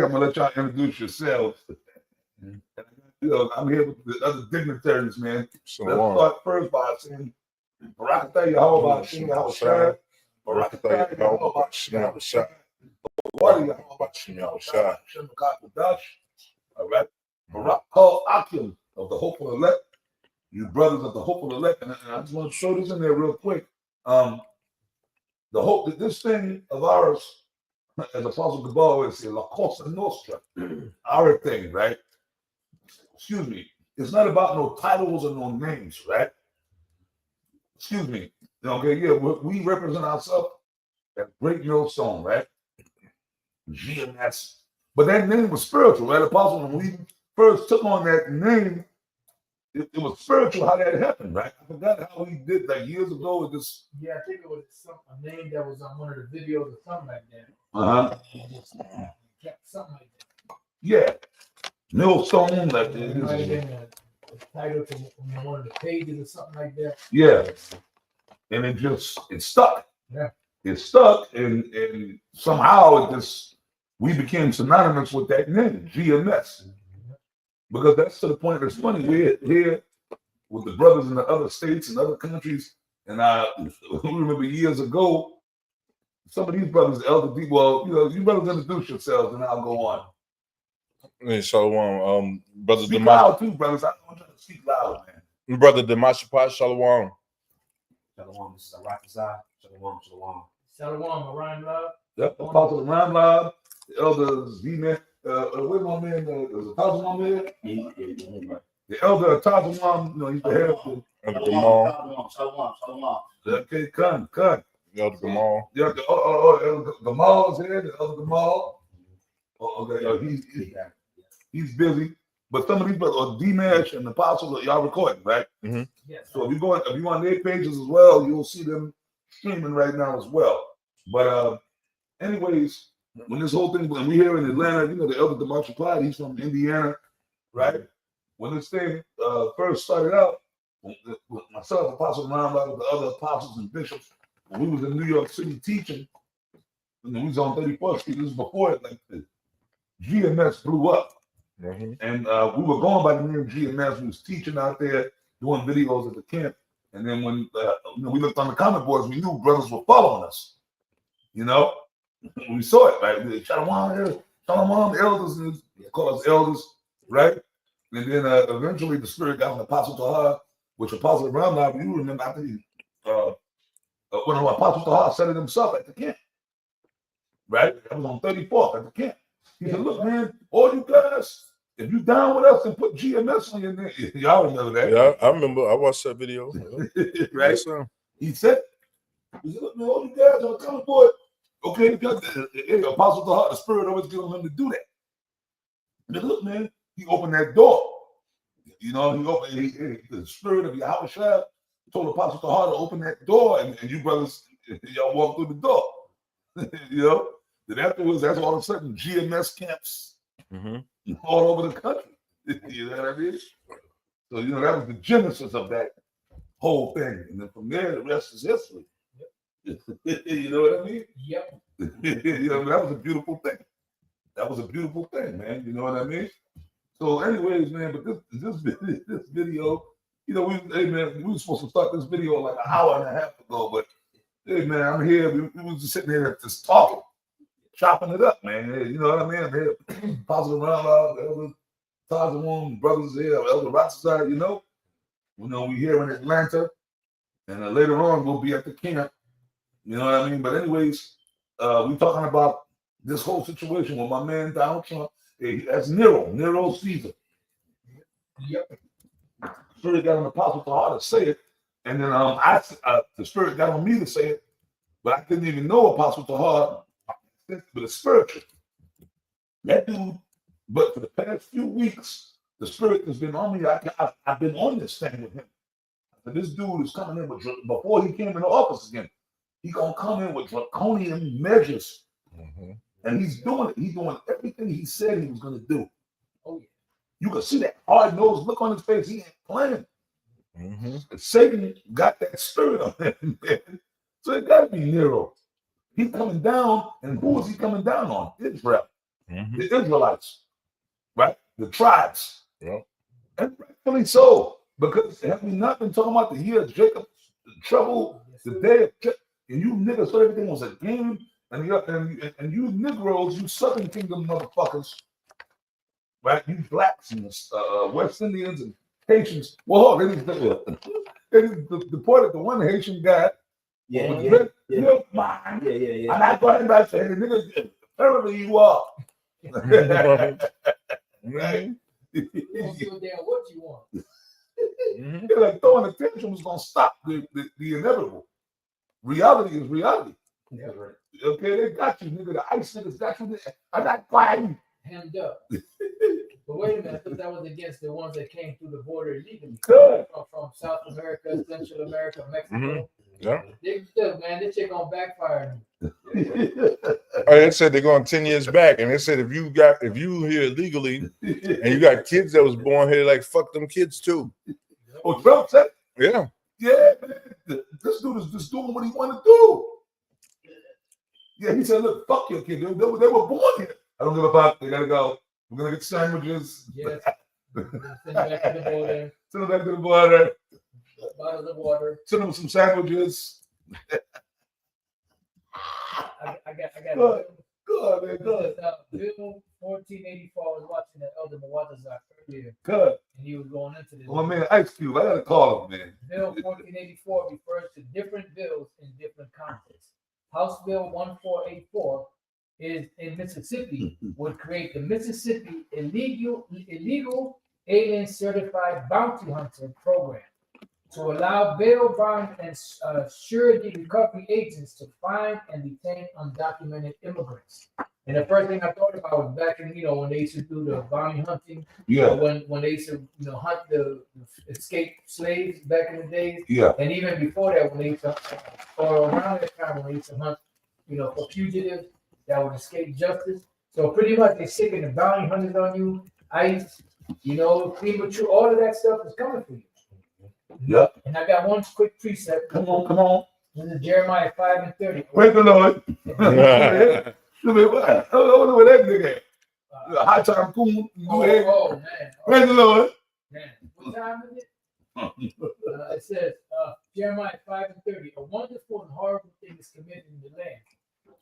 I'm gonna let y'all introduce yourselves. I'm here with the other dignitaries, man. Let's start first by saying, Barakatah Yahweh Ba'ashem Yahushua. Barakatah Yahweh Ba'ashem Yahushua. What are Yahweh Ba'ashem Yahushua? Hashem Kadash. All right. Barak Kol Akim of the Hopeful Elect. You brothers of the Hopeful Elect. And I just want to throw this in there real quick. The hope that this thing of ours, as Apostle Gabal always said, La Cosa Nostra, our thing, right? Excuse me. It's not about no titles or no names, right? Excuse me. Okay, yeah, we represent ourselves as Great Millstone, right? GMS. But that name was spiritual, right, Apostle? When we first took on that name, it was spiritual how that happened, right? I forgot how he did that years ago with this. Yeah, I think it was a name that was on one of the videos or something like that. Something like that. Yeah. Millstone, like it might have been a title to one of the pages or something like that. Yeah. And it stuck. Yeah. It stuck and somehow we became synonymous with that name, GMS. Because that's to the point that's funny. We're here with the brothers in the other states and other countries. And I remember years ago, some of these brothers, the elder people, you brothers introduce yourselves and I'll go on. Hey, Shalom, brother. Speak loud too, brothers. I want you to speak loud, man. Brother Demashapat, Shalom. Shalom, this is Arakazai. Shalom, shalom. Shalom, Orion Love. Yep, Apostle Ram Love, the elder Z-Man. Where's my man? There's a Tazamam here? The elder Tazamam, he's the head of the Gamal. Shalom. Okay, come. Elder Gamal. Yeah, Elder Gamal is here, the elder Gamal. Okay, he's busy. But some of these brothers, D-Mash and the Apostle, y'all recording, right? Mm-hmm. Yes. So if you on their pages as well, you'll see them streaming right now as well. But anyways, when this whole thing, when we here in Atlanta, the elder Demarcus Clyde, he's from Indiana, right? When this thing first started out, with myself, Apostle Ron, the other apostles and bishops, when we was in New York City teaching, and we was on 34th Street, this is before it, like the GMS blew up. Mm-hmm. And we were going by the name GMS. We was teaching out there, doing videos at the camp. And then when we looked on the comment boards, we knew brothers were following us. We saw it, right? Shalom, elders, and they call us elders, right? And then eventually the Spirit got on Apostle Tahar, which Apostle Ramlab, you remember, I think when Apostle Tahar said it himself at the camp, right? That was on 34th at the camp. He said, look, man, all you guys, if you down with us and put GMS on your name, y'all remember that? Yeah, I remember. I watched that video. Right? Yes, He said, look, man, all you guys on the comment board, okay, because the Apostle Tahar, the Spirit always giving him to do that. And look, man, he opened that door. He opened the Spirit of Yahushua told Apostle Tahar to open that door, and you brothers, y'all walk through the door. Then afterwards, that's all of a sudden GMS camps all over the country. You know what I mean? So, that was the genesis of that whole thing. And then from there, the rest is history. You know what I mean? Yep. That was a beautiful thing. That was a beautiful thing, man. You know what I mean? So, anyways, man, but this video, we were supposed to start this video like an hour and a half ago, but hey, man, I'm here. We was just sitting here just talking, chopping it up, man. You know what I mean? I'm here, positive around, Elder Tazamon, brothers here, Elder Rothschild, we here in Atlanta, and later on we'll be at the camp. You know what I mean? But anyways, we talking about this whole situation with my man Donald Trump. That's Nero Caesar. Yep. Spirit got on the Apostle Tahar to say it, and then the Spirit got on me to say it, but I didn't even know Apostle Tahar, but it's spiritual. That dude, but for the past few weeks, the Spirit has been on me. I've been on this thing with him. And this dude is coming in with, before he came into office again, he gonna come in with draconian measures. Mm-hmm. And he's doing it. He's doing everything he said he was gonna do. Oh, yeah. You can see that hard-nosed look on his face. He ain't playing. Mm-hmm. Satan got that spirit on him, man. So it got to be Nero. He's coming down, and who is he coming down on? Israel. Mhm. The Israelites, right? The tribes. Yeah. And rightfully so, because have we not been talking about the year of Jacob's trouble, the day of Jacob, and you niggas thought everything was a game, and you Negroes, you Southern Kingdom motherfuckers, right? You blacks and West Indians and Haitians. Well, they deported the one Haitian guy. Yeah, with yeah, red yeah. milk mine. Yeah. And I going back saying, niggas, apparently you are. Right? You don't give a damn what you want. Mhm. They're like throwing attention was gonna stop the inevitable. Reality is reality. Yeah, right. Okay, they got you, nigga. The ICE niggas got you. I'm not fighting. Hemmed up. But wait a minute, I thought that was against the ones that came through the border illegally. Good. From South America, Central America, Mexico. Yeah. Man, this shit gonna backfire. Oh, they said they're going 10 years back, and they said if you here illegally and you got kids that was born here, like fuck them kids too. Oh, Trump said, Yeah. yeah, man. This dude is just doing what he want to do. Yeah, he said, look, fuck your kid. They were born here. I don't give a fuck. They gotta go. We're gonna get sandwiches. Yes. Send them back to the border. Send them back to the border. Bottles of water. Send them some sandwiches. I got Good. Good, man. Good. Bill 1484. I was watching the Elder Mawazazak earlier, Good. and he was going into this. Oh, man, Ice Cube. I gotta call him, man. Bill 1484 refers to different bills in different contexts. House Bill 1484 is in Mississippi would create the Mississippi illegal alien certified bounty hunter program to allow bail bond and surety recovery agents to find and detain undocumented immigrants. And the first thing I thought about was back in, when they used to do the bounty hunting, Yeah. when they used to, hunt the escaped slaves back in the days. Yeah. And even before that, when they used to, or around that time, when they used to hunt, for fugitives that would escape justice. So pretty much they're sticking the bounty hunters on you, ICE, premature, all of that stuff is coming for you. Yeah. And I got one quick precept. Come on. This is Jeremiah 5:30. Praise the Lord. I wonder where that nigga at. High time cool. Oh, man. Praise the Lord. Man, what time is it? It says, Jeremiah 5:30, a wonderful and horrible thing is committed in the land.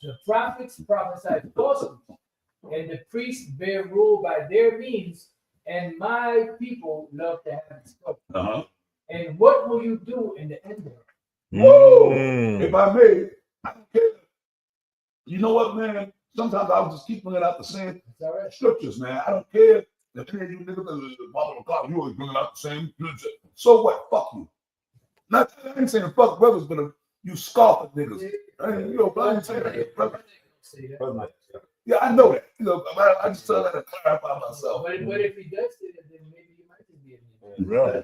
The prophets prophesy falsely, and the priests bear rule by their means, and my people love to have it spoken. Uh-huh. And what will you do in the end of it? Woo! Mm. If I may, I don't care. You know what, man? Sometimes I'll just keep bringing out the same It's all right. scriptures, man. I don't care. If any of you niggas the Bible of God, you always bringing out the same scripture. So what? Fuck you. Not, I ain't saying fuck brothers, but you scoffing niggas. I ain't saying that, brother. Say that. Brother Mike, yeah. Yeah, I know that. I just tell that to clarify myself. But if he does say that, then maybe you might just be in Yeah.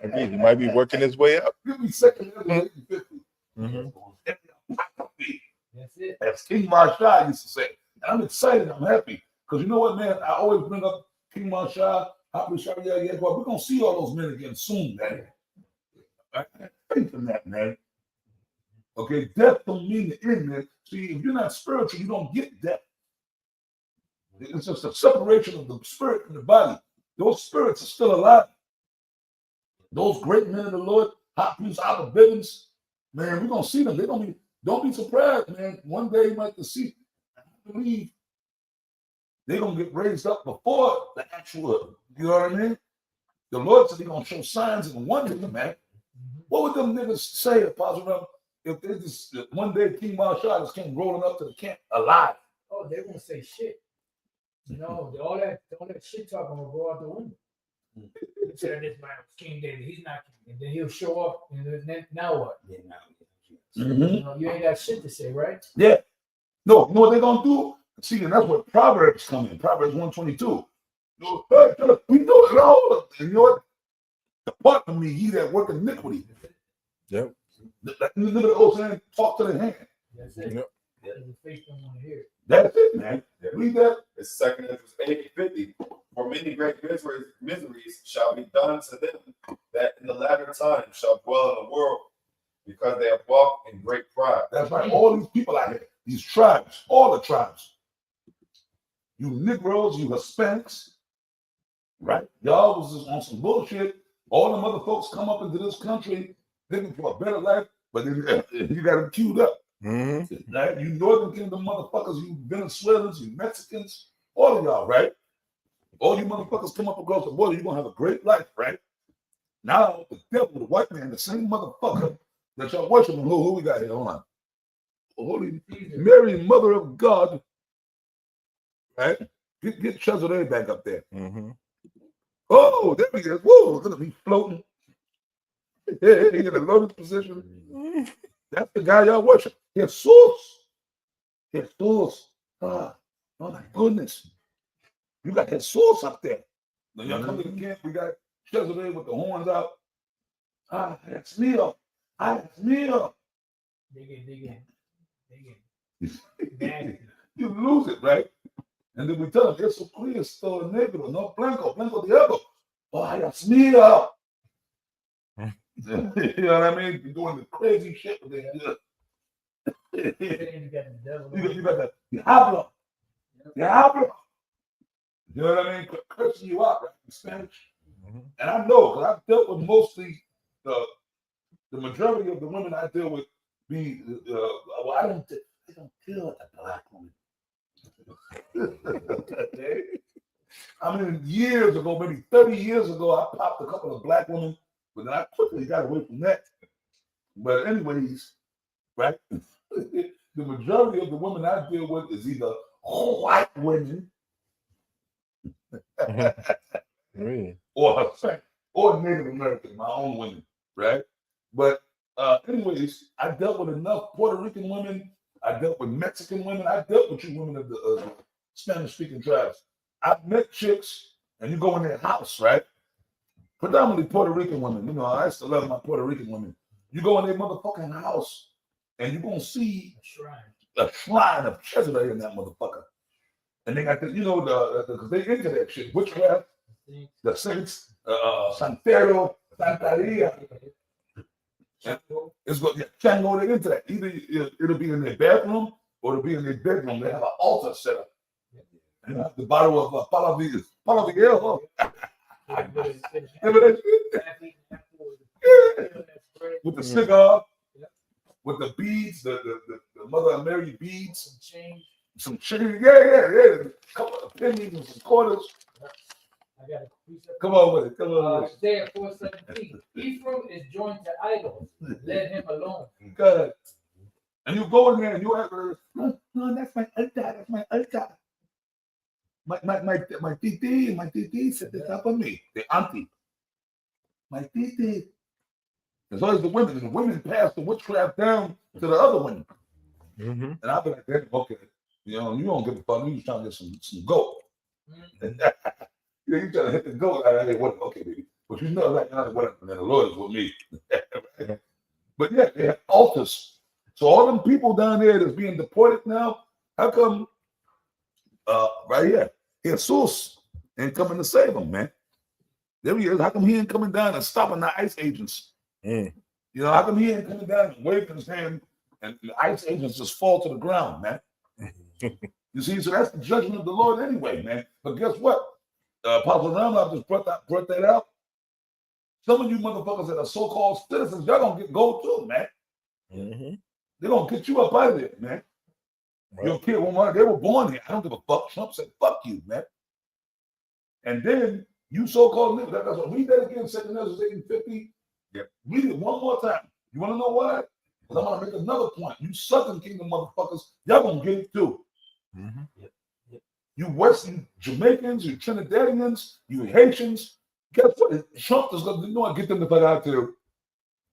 Again, he might be working his way up. Give me second, 50. Mhm. That's it. As King Marshall used to say. And I'm excited. I'm happy. Because you know what, man? I always bring up King Marshall. We're going to see all those men again soon, man. I have faith in that, man. Okay, death don't mean the end, man. See, if you're not spiritual, you don't get death. It's just a separation of the spirit and the body. Those spirits are still alive. Those great men of the Lord, Hot Priest Albert Bivens, man, we're going to see them. Don't be surprised, man. One day you might see. I believe they're going to get raised up before the actual, you know what I mean? The Lord said he's going to show signs and wonders, man. What would them niggas say, Apostle, if they just one day King Marshall just came rolling up to the camp alive? Oh, they're gonna say shit. All that shit talking will go out the window. He said this man was King David, he's not king. And then he'll show up, and then now what? Yeah, now, You ain't got shit to say, right? Yeah. No, you know what they're gonna do? See, and that's what Proverbs come in. Proverbs 122. We know it all. And you know what? Depart from me, ye that work iniquity. Yep. Look at the old saying, talk to the hand. That's it. Yep. The faith don't want to hear it. That's it, man. Read that. It's 2 Ezra 8:50. For many great miseries shall be done to them that in the latter time shall dwell in the world, because they have walked in great pride. That's right. All these people out here, these tribes, all the tribes. You Negroes, you Hispanics, right? Y'all was just on some bullshit. All them other folks come up into this country looking for a better life, but then you got them queued up. Right? You Northern Kingdom motherfuckers, you Venezuelans, you Mexicans, all of y'all, right? All you motherfuckers come up across the border, you're gonna have a great life, right? Now the devil, the white man, the same motherfucker that y'all worshiping. Who we got here? Hold on. Holy Mary, Mother of God, right? Get Chesed back up there. Oh, there he is. Whoa, gonna be floating. Yeah, he in a loaded position. That's the guy y'all worship. Jesus. Jesus. Oh my goodness. You got Jesus up there. When y'all come to the camp, we got Chesed with the horns out. That's me up. That's me up. Dig in. You lose it, right? And then we tell them, eso Cristo negro, no blanco, blanco Diego. Oh, that's me up. You know what I mean? You're doing the crazy shit with it. You got the Diablo. Diablo. You know what I mean? Cursing you out, right? In Spanish. And I know, because I've dealt with mostly the majority of the women I deal with be, well, I don't deal with a black woman. I mean, years ago, maybe 30 years ago, I popped a couple of black women, but then I quickly got away from that. But anyways, right? The majority of the women I deal with is either white women or Hispanic or Native American, my own women, right? But anyways, I dealt with enough Puerto Rican women. I dealt with Mexican women. I dealt with you women of the Spanish-speaking tribes. I've met chicks, and you go in their house, right? Predominantly Puerto Rican women. You know, I used to love my Puerto Rican women. You go in their motherfucking house, and you're going to see a shrine of Chesed in that motherfucker. And they got the, you know, because they into that shit. Witchcraft, the saints, Santero, Santeria. It's going to Chango into that. Either it'll be in their bathroom or it'll be in their bedroom. They have an altar set up. And the bottle of Palaviejo. With the cigar, with the beads, the Mother of Mary beads, some change, yeah, a couple of pennies and some quarters. I got a Come on with it. Come on with it. Isaiah 4:17. Ephraim is joined to idols. Let him alone. Good. And you go in there and you ask her, no, that's my altar. That's my altar. My titi set this up on me. The auntie. My titi. As long as the women pass the witchcraft down to the other women. And I'll be like, okay, you know, you don't give a fuck. You just trying to get some goat. You trying to hit the goat. Okay, baby. But you know, like, whatever. And then the Lord is with me. But yeah, they have altars. So all them people down there that's being deported now, how come right here, Jesus ain't coming to save them, man? There he is. How come he ain't coming down and stopping the ICE agents? You know, how come he ain't coming down and waving his hand and the ICE agents just fall to the ground, man? You see, so that's the judgment of the Lord anyway, man. But guess what? Apostle Ramlov just brought that out. Some of you motherfuckers that are so-called citizens, y'all gonna get gold too, man. They're gonna get you up out of there, man. Right. Your kid, they were born here. I don't give a fuck. Trump said, fuck you, man. And then you so-called niggas, that's what read that again, 2 Ezra 8:50. Yep. Read it one more time. You wanna know why? Because I'm gonna make another point. You Southern Kingdom motherfuckers, y'all gonna get it too. Yep. You Western Jamaicans, you Trinidadians, you Haitians, guess what? Trump is going to get them to fuck out too.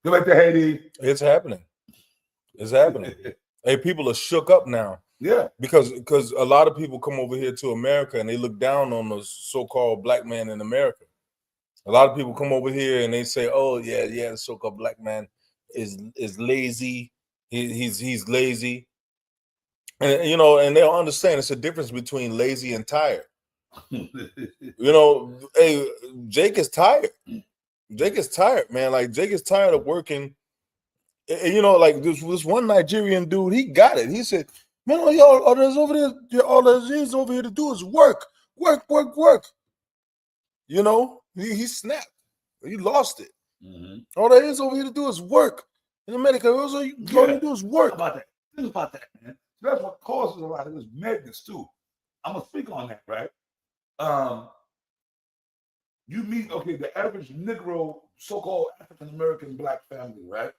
Go back to Haiti. It's happening. It's happening. Hey, people are shook up now. Yeah. Because a lot of people come over here to America and they look down on the so-called black man in America. A lot of people come over here and they say, oh, yeah, the so-called black man is lazy. He's lazy. And, you know, and they'll understand it's a difference between lazy and tired. You know, hey, Jake is tired. Jake is tired, man. Like, Jake is tired of working. And, you know, like this one Nigerian dude, he got it. He said, Man, all there's over there, all there's over here to do is work. You know, he snapped. He lost it. All there is over here to do is work. In America, all you do is work. How about that? Think about that, man. That's what causes a lot of this madness too. I'm gonna speak on that, right? You meet the average Negro, so-called African American black family, right?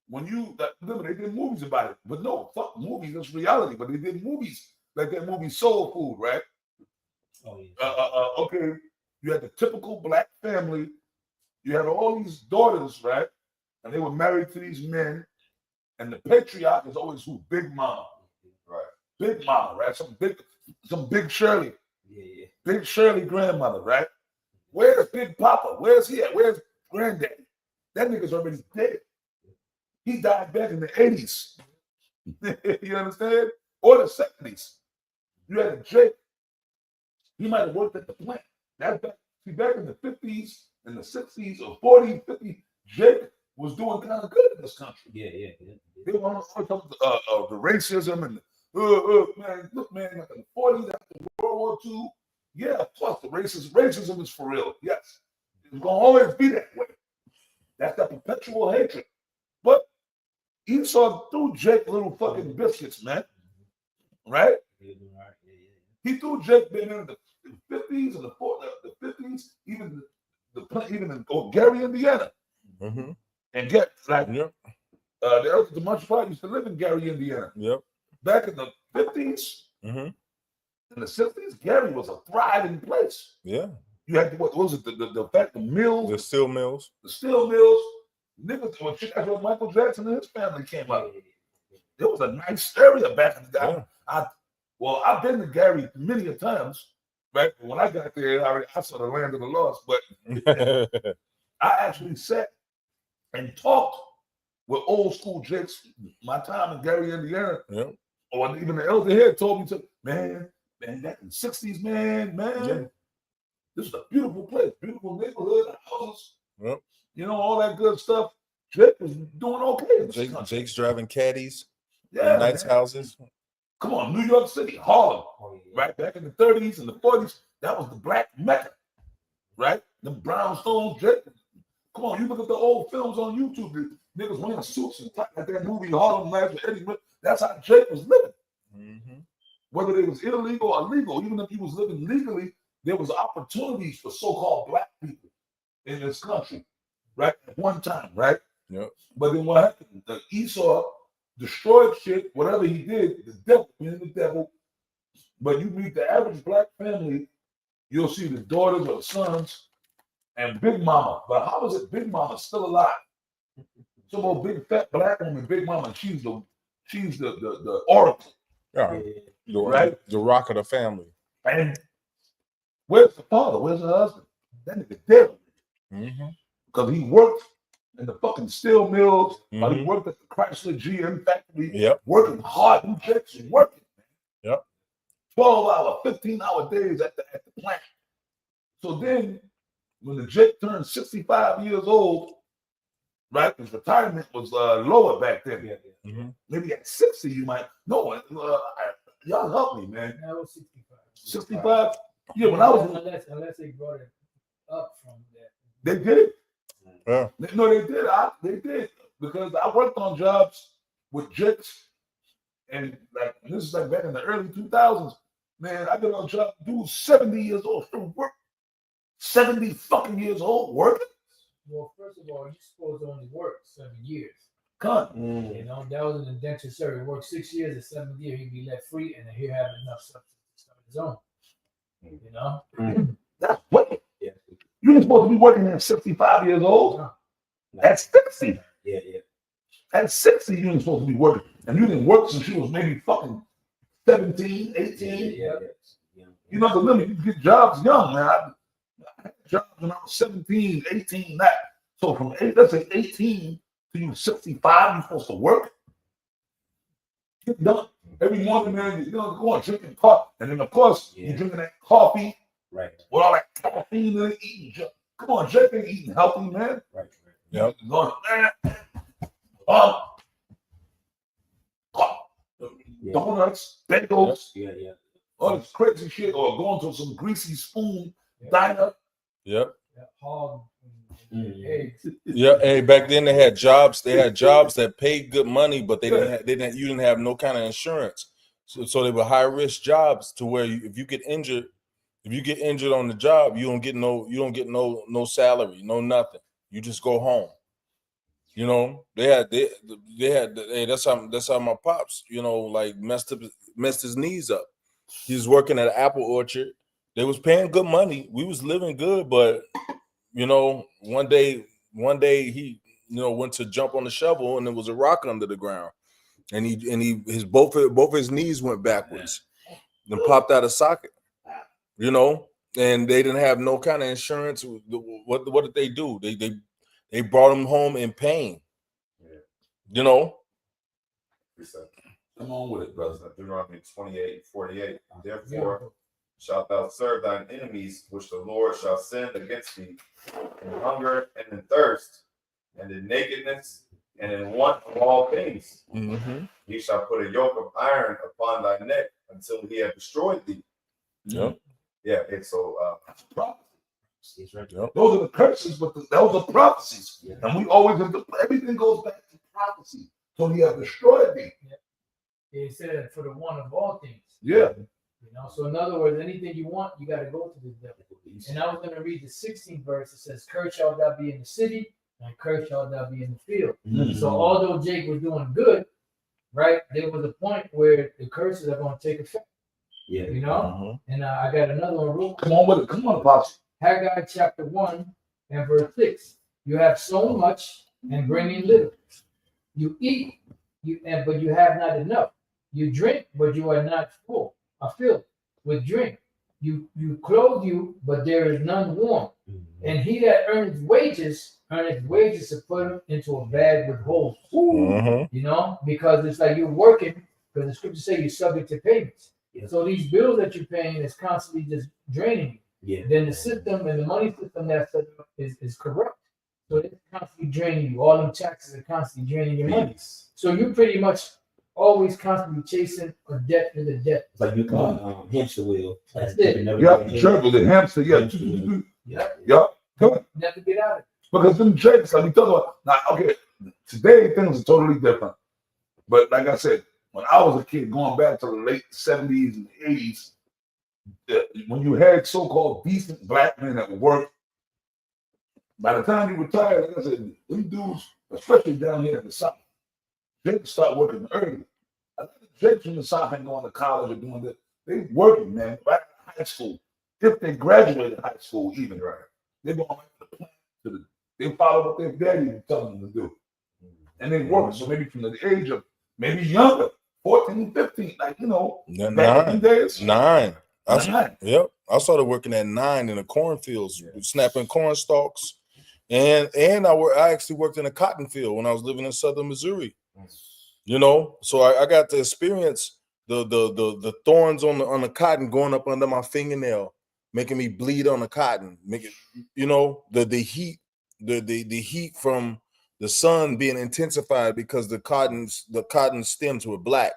When you remember, they did movies about it, but no, fuck movies, that's reality. But they did movies like that movie Soul Food, right? Oh, yeah. Okay, you had the typical black family. You had all these daughters, right? And they were married to these men. And the patriarch is always who? Big Mama, right? Big Mama, right? Some Big Shirley. Yeah. Big Shirley grandmother, right? Where's Big Papa? Where's he at? Where's Granddaddy? That nigga's already dead. He died back in the 80s. You understand? Or the 70s. You had a Jake. He might have worked at the plant. Back in the 50s and the 60s or 40s, 50s, Jake was doing kind of good in this country. Yeah. They were on the racism and man, look, man, like in the 40s after World War II, yeah, of course the racism is for real. Yes. It's gonna always be that way. That's that perpetual hatred. But Esau threw Jake little fucking biscuits, man. Right? He threw Jake in the 50s and the 50s, even in Gary, Indiana. Mm-hmm. And get like Yep. The elders of Montreal used to live in Gary, Indiana. Yep. Back in the 50s, Mm-hmm. in the 60s, Gary was a thriving place. Yeah. You had what was it? The mills, The steel mills. the steel mills. Niggas, that's where Michael Jackson and his family came up. It was a nice area back in the day. Yeah. I've been to Gary many a times. Right? When I got there, I saw the land of the lost, but I actually sat and talked with old school Jakes. My time in Gary, Indiana, or even the elder here told me man, back in the 60s, man, this is a beautiful place, beautiful neighborhood, houses, you know, all that good stuff. Jake was doing okay. Jake's driving caddies. Yeah, nice houses. Come on, New York City, Harlem, right? Back in the 30s and the 40s, that was the black Mecca, right? The brownstones, Jake. Come on, you look at the old films on YouTube, the niggas wearing suits and like that movie Harlem Nights with Eddie Murphy. That's how Jake was living. Mm-hmm. Whether it was illegal or legal, even if he was living legally, there was opportunities for so-called black people in this country, right? At one time, right? Yep. But then what happened? The Esau destroyed shit, whatever he did, the devil, being the devil. But you meet the average black family, you'll see the daughters or the sons and Big Mama. But how is it Big Mama still alive? Some old big fat black woman, Big Mama, she's the oracle. Yeah. Right? The rock of the family. And where's the father? Where's the husband? That nigga dead. Mm-hmm. Because he worked in the fucking steel mills, or he Mhm. worked at the Chrysler GM factory, Yep. working hard, and checks and working. Yep. 12-hour, 15-hour days at the plant. So then, when the Jake turned 65 years old, right, his retirement was lower back then. Mm-hmm. Maybe at 60, you might. No, y'all help me, man. That was 65. 65? Yeah, when I was. Unless they brought it up from that. They did. Yeah. No, they did. They did. Because I worked on jobs with Jakes, and like this is like back in the early 2000s. Man, I did on job, dude, 70 years old, still work. 70 fucking years old working? Well, first of all, you're supposed to only work 7 years. Cut. You know, that was an indentured servant. Work 6 years, the 7th year, he'd be let free, and he'll have enough substance to start his own. You know? That's what? You're supposed to be working at 65 years old. At 60. Yeah. At 60, you ain't supposed to be working. And you didn't work since you was maybe fucking 17, 18. Yeah. You know, the limit, you get jobs young, man. I had jobs when I was 17, 18, that. So from, let's say 18 to you 65, you're supposed to work. Get done. Every morning, man, you know, go on drinking coffee. And then, of course, you're drinking that coffee. Right. With all that caffeine in it, eating. Come on, Jake ain't eating healthy, man. Right. Yep. Going, Yeah. donuts, bagels, Yeah. all this crazy shit, or going to some greasy spoon diner. Yep. Hog and Mhm. eggs. Yeah. Hey, back then they had jobs. They had jobs that paid good money, but they didn't. Yeah. You didn't have no kind of insurance. So they were high risk jobs to where if you get injured on the job, you don't get no salary, no nothing. You just go home. You know, they had hey, that's how my pops, like messed his knees up. He was working at an apple orchard. They was paying good money. We was living good, but one day he went to jump on the shovel and there was a rock under the ground, and his both his knees went backwards and popped out of socket. And they didn't have no kind of insurance. What did they do? They brought him home in pain. Come on with it, brother. Deuteronomy 28:48. Therefore shalt thou serve thine enemies, which the Lord shall send against thee, in hunger and in thirst, and in nakedness, and in want of all things. Mm-hmm. He shall put a yoke of iron upon thy neck until he have destroyed thee. Yep. Yeah, and so It's right. Yep. Those are the curses, but those are prophecies. Yeah. And we always, everything goes back to prophecy. So he has destroyed me. He said for the one of all things. Yeah. So in other words, anything you want, you got to go to the devil. And I was going to read the 16th verse. It says, "Cursed shalt thou be in the city, and cursed shalt thou be in the field." Mm-hmm. So although Jake was doing good, right, there was a point where the curses are going to take effect. Yeah. Mm-hmm. And I got another one. Real Come on with it. Come on, Apostle. Haggai chapter 1 and verse 6. You have sown much and bring in little. You eat, but you have not enough. You drink, but you are not full, filled with drink. You clothe you, but there is none warm. And he that earneth wages to put him into a bag with holes. Mm-hmm. Because it's like you're working, because the scriptures say you're subject to payments. Yeah. So these bills that you're paying is constantly just draining you. Yeah. Then the system and the money system that's set up is corrupt. So it's constantly draining you. All them taxes are constantly draining your money. So you pretty much always constantly chasing a debt with a debt. It's like you call hamster wheel. That's it. Yeah, gerbil, the hamster, yeah. Yeah. Never get out of it. Because them jakes, like we talk about, now, okay, today things are totally different. But like I said, when I was a kid, going back to the late 70s and 80s, when you had so-called decent black men at work, by the time you retired, like I said, them dudes, especially down here in the South, they start working early. I think the Jakes from the South ain't going to college or doing that. They working, man, right in high school. If they graduated high school, even right, they're going right to the plant. They follow what their daddy was telling them to do. And they work. So maybe from the age of maybe younger, 14, 15, like, back in the days. 9. Nine. Yep. I started working at 9 in the cornfields, snapping corn stalks. And I actually worked in a cotton field when I was living in southern Missouri. So I got to experience the thorns on the cotton going up under my fingernail, making me bleed on the cotton, the heat, the heat from the sun being intensified because the cotton stems were black.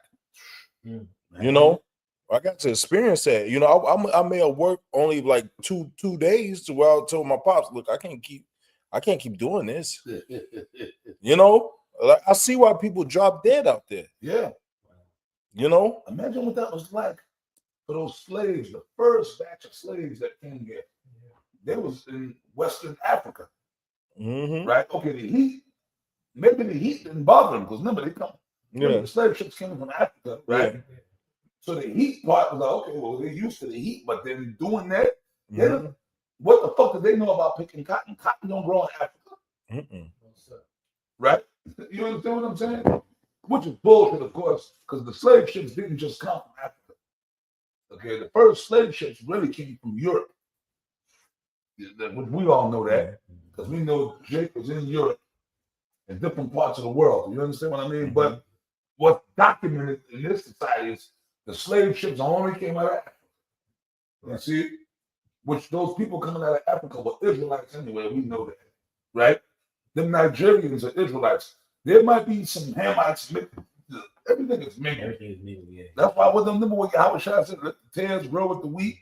I got to experience that. I may have worked only like two days to where I told my pops, look, I can't keep doing this. Like, I see why people drop dead out there. Yeah. Imagine what that was like for those slaves, the first batch of slaves that came here. They was in Western Africa. Mm-hmm. Right? Okay, maybe the heat didn't bother them because remember, the slave ships came from Africa, right? Yeah. So the heat part was like, okay, well, they're used to the heat, but then doing that, what the fuck did they know about picking cotton? Cotton don't grow in Africa. Mm-mm. Right? You understand what I'm saying? Which is bullshit, of course, because the slave ships didn't just come from Africa. Okay, the first slave ships really came from Europe. Which we all know that, because we know Jake was in Europe in different parts of the world. You understand what I mean? Mm-hmm. But what's documented in this society is the slave ships only came out of Africa. You see? Which those people coming out of Africa were Israelites anyway, we know that. Right? Them Nigerians are Israelites. There might be some Hamites Everything is mingled. Everything is mingled, yeah. That's why with them, remember what Howard Shah said, let the tails grow with the wheat.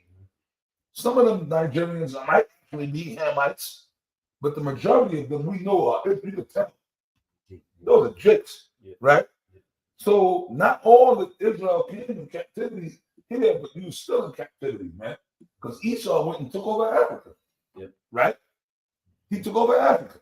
Some of them Nigerians might actually be Hamites, but the majority of them we know are Israel. Those are Jakes, right? So not all of Israel came in captivity here, but you still in captivity, man. Because Esau went and took over Africa, right? He took over Africa.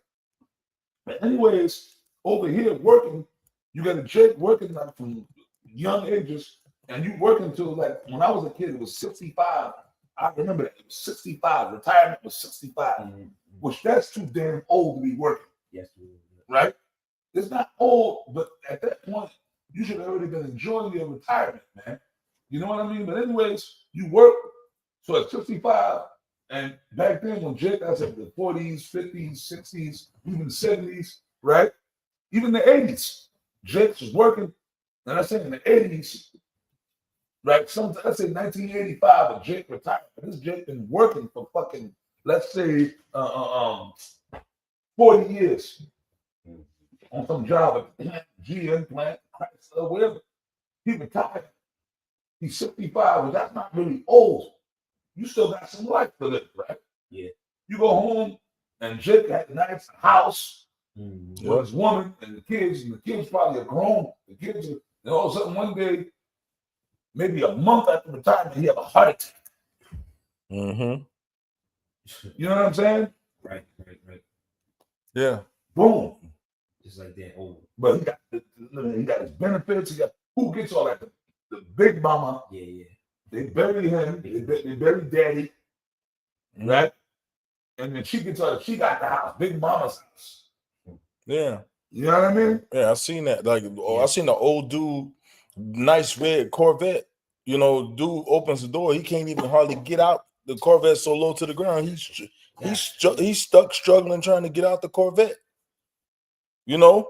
But anyways, over here working, you got a Jake working like from young ages, and you work until like when I was a kid, it was 65. I remember that it was 65. Retirement was 65, which that's too damn old to be working. Yes, right? It's not old, but at that point, you should have already been enjoying your retirement, man. You know what I mean? But anyways, you work. So at 65, and back then when Jake, I said the 40s, 50s, 60s, even the 70s, right? Even the 80s, Jake was working. And I say in the 80s, right? I say 1985, but Jake retired. But this Jake been working for fucking, let's say, 40 years on some job at plant, GM plant, Chrysler, whatever. He retired. He's 65, but that's not really old. You still got some life to live, right? Yeah. You go home, and Jake had a nice house with his woman and the kids probably are grown. The kids are, and all of a sudden one day, maybe a month after retirement, he have a heart attack. Mm-hmm. You know what I'm saying? Right. Yeah. Boom. Just like that old. But he got his benefits. He got who gets all that? The big mama. Yeah. They bury him. They bury daddy, right? And then she gets all. She got the house, big mama's house. Yeah. You know what I mean? Yeah, I seen that. Like, I seen the old dude, nice red Corvette. You know, dude opens the door. He can't even hardly get out. The Corvette's so low to the ground. He's stuck struggling trying to get out the Corvette. You know,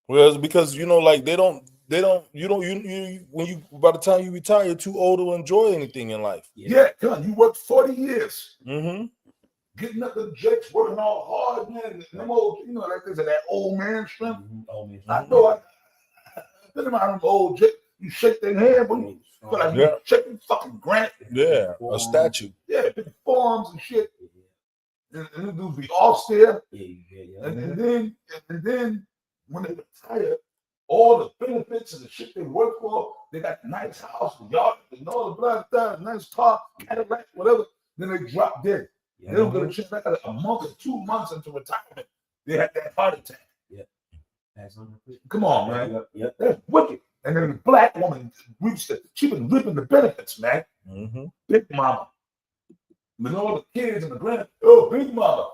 whereas because you know, like you when you by the time you retire, you're too old to enjoy anything in life. Yeah, come on. You worked 40 years. Mm-hmm. Getting up the Jakes, working all hard, man. Them old, you know, like this, that old man strength. I know I've been around them old Jakes. You shake their hand, but you feel like you're shaking fucking granite. Yeah, a statue. Yeah, big forms and shit. And them dudes be austere. And then when they retire, all the benefits and the shit they work for, they got the nice house, the yard, and all the blah, nice car, Cadillac, whatever. Then they drop dead. They don't get a chance. Like a month or 2 months into retirement, they had that heart attack. Come on, man. That's wicked. And then the black woman, she been reaping the benefits, man. Mm-hmm. Big mama. With all the kids and the grand, big mama.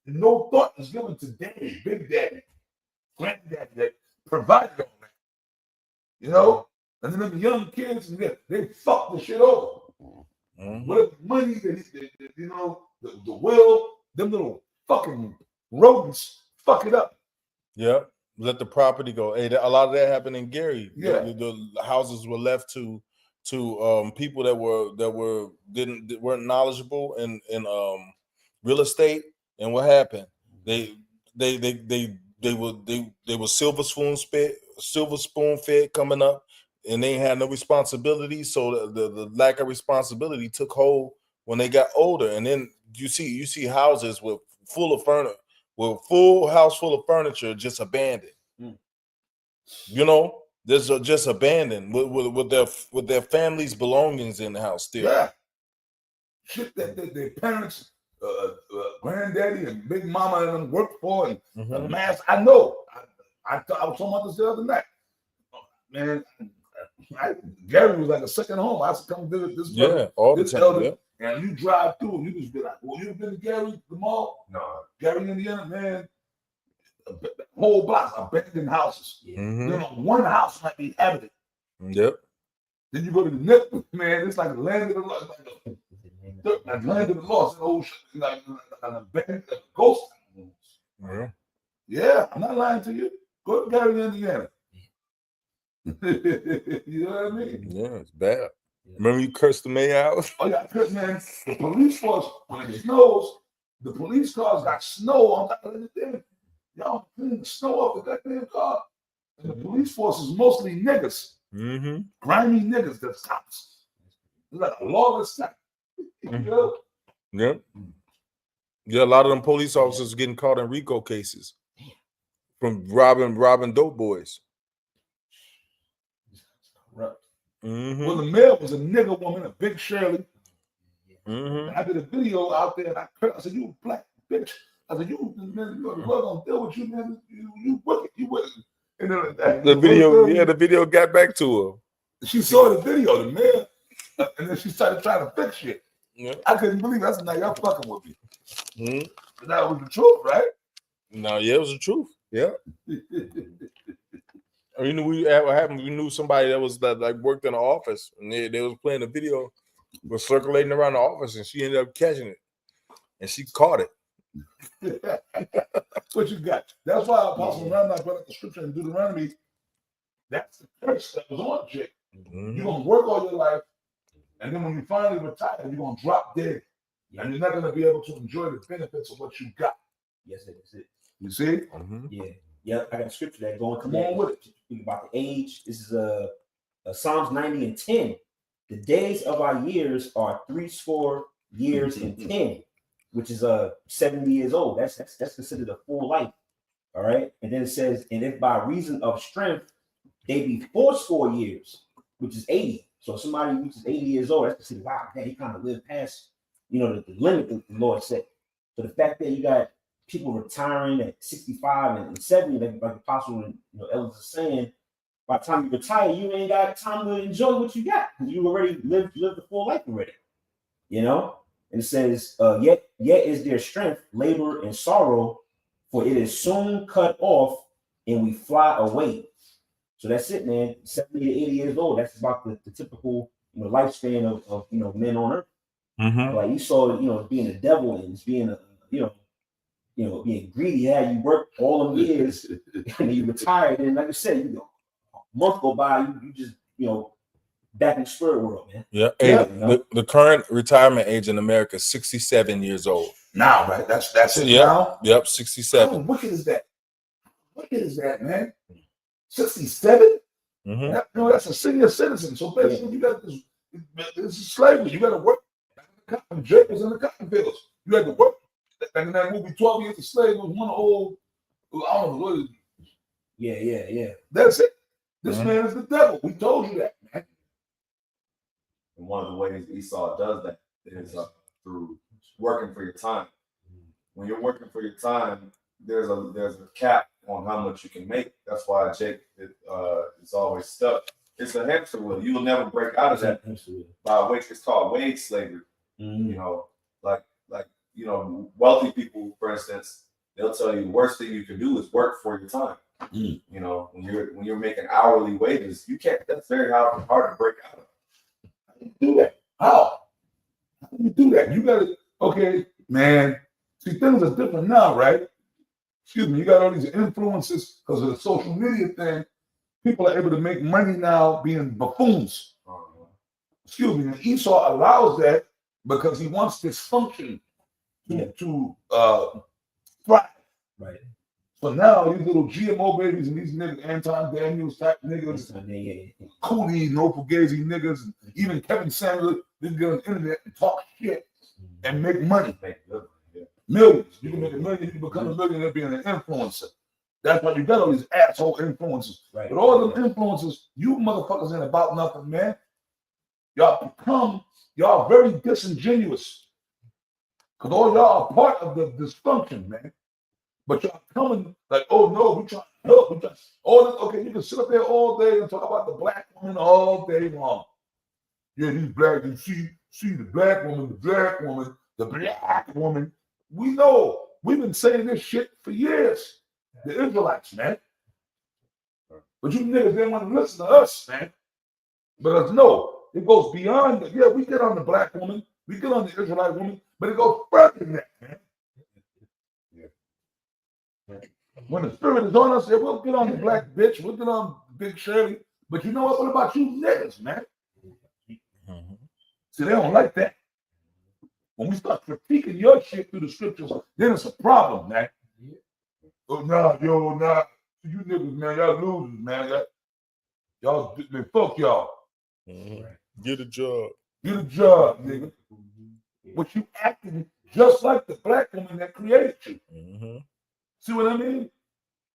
And no thought is given to daddy, big daddy, granddaddy that provided all that. You know? And then the young kids, they fuck the shit over. Mm-hmm. Whatever money, you know, the will, them little fucking rodents fuck it up. Yeah. Let the property go. Hey, a lot of that happened in Gary. Yeah. The houses were left to people that weren't knowledgeable in real estate. And what happened? They were silver spoon fed coming up, and they had no responsibility. So the lack of responsibility took hold when they got older. And then you see houses with full house full of furniture just abandoned. You know, there's just abandoned with their family's belongings in the house still. Yeah. Shit that their parents, granddaddy and big mama and them worked for and the mass. I know. I was talking about this the other night. Man, Gary was like a second home. I used to come visit this brother, all the this time. elder, Yeah. and you drive through, you just be like, well, you ever been to Gary, the mall? No. Gary, Indiana, man, whole blocks, abandoned houses. Mm-hmm. You know, one house might be habited. Yep. Then you go to the next, man, it's like the land of the lost, like land of the lost, like an abandoned ghost town. Yeah, I'm not lying to you. Go to Gary, Indiana. You know what I mean? Yeah, it's bad. Remember you cursed the mayor out? Oh yeah, man. The police force, when it snows, the police cars got snow on top of the thing. Y'all clean the snow off the goddamn car. And the police force is mostly niggas, Mm-hmm. grimy niggas that cops. It's like a lawless town. You know? Yep. Yeah, a lot of them police officers getting caught in RICO cases from robbing dope boys. Corrupt. Mm-hmm. Well, the mayor was a nigga woman, a big Shirley. Mm-hmm. And I did a video out there, and I said, "You black bitch." I said, "You, man, the Lord gonna deal with you, man. You wicked, you wicked." And then The video got back to her. she saw the video, the mayor, and then she started trying to fix shit. Yeah. I couldn't believe it. I said, "Now y'all fucking with me." Mm-hmm. And that was the truth, right? No, yeah, it was the truth. Yeah. We knew what happened. We knew somebody that was like worked in the office, and they was playing the video, was circulating around the office, and she ended up catching it, and she caught it. What you got? That's why Apostle Ramon brought up the scripture in Deuteronomy. That's the curse that was on Jake. Mm-hmm. You're gonna work all your life, and then when you finally retire, you're gonna drop dead, and you're not gonna be able to enjoy the benefits of what you got. Yes, that's it. You see? Mm-hmm. Yeah. Yep. I got a scripture that going. Come on with it. Speaking about the age. This is Psalms 90 and 10. The days of our years are 80 years and 10, which is 70 years old. That's considered a full life. All right. And then it says, and if by reason of strength they be 80 years, which is 80. So if somebody reaches 80 years old, that's considered, wow, man, he kind of lived past, the limit that the Lord set. So the fact that you got people retiring at 65 and 70, like the apostle and elders are saying, by the time you retire, you ain't got time to enjoy what you got because you already lived the full life already. And it says, yet is their strength, labor, and sorrow, for it is soon cut off, and we fly away. So that's it, man. 70 to 80 years old. That's about the typical lifespan of men on earth. Mm-hmm. Like Esau, being a devil and just being a being greedy. Yeah, you work all them years and you retired, and like I said, a month go by, you just back in the spirit world, man. Yeah. The current retirement age in America is 67 years old. Now, right? That's it Yep. now. Yep, How 67. wicked is that? Wicked is that, man? 67? Mm-hmm. That's a senior citizen. So basically, you got this is slavery. You got to work. Jake was in the cotton fields. You had to work. And in that movie, 12 Years a Slave was one old, I don't know what it is. Yeah. That's it. This man is the devil. We told you that, man. And one of the ways Esau does that is through working for your time. When you're working for your time, there's a cap on how much you can make. That's why Jake is always stuck. It's a hamster wheel. You will never break out of that by wage. It's called wage slavery. Mm-hmm. Wealthy people, for instance, they'll tell you the worst thing you can do is work for your time. Mm. When you're making hourly wages, you can't. That's very hard to break out of. How do you do that? How do you do that? You got to, okay, man. See, things are different now, right? Excuse me. You got all these influences because of the social media thing. People are able to make money now being buffoons. Excuse me. And Esau allows that because he wants dysfunction to thrive. Right. So now these little GMO babies and these niggas, Anton Daniels type niggas, Cootie, No Fugazi niggas, and even Kevin Samuels, they get on the internet and talk shit and make money. Millions. You can make a million, you can become a millionaire being an influencer. That's why you got all these asshole influencers. Right. But all them influencers, you motherfuckers ain't about nothing, man. Y'all very disingenuous. Because all y'all are part of the dysfunction, man. But y'all coming like, oh no, we trying to help. Okay, you can sit up there all day and talk about the black woman all day long. Yeah, these black, you see the black woman, the black woman. We know. We've been saying this shit for years. The Israelites, man. But you niggas didn't want to listen to us, man. Because no, it goes beyond that. Yeah, we get on the black woman, we get on the Israelite woman, but it goes further than that, man. When the spirit is on us, we'll get on the black bitch, we'll get on Big Shirley. But you know what? What about you niggas, man? Mm-hmm. See, they don't like that. When we start critiquing your shit through the scriptures, then it's a problem, man. Oh, nah. you niggas, man, y'all losers, man. Y'all, man, fuck y'all. Get a job. Get a job, nigga. But you acting just like the black woman that created you. Mm-hmm. See what I mean?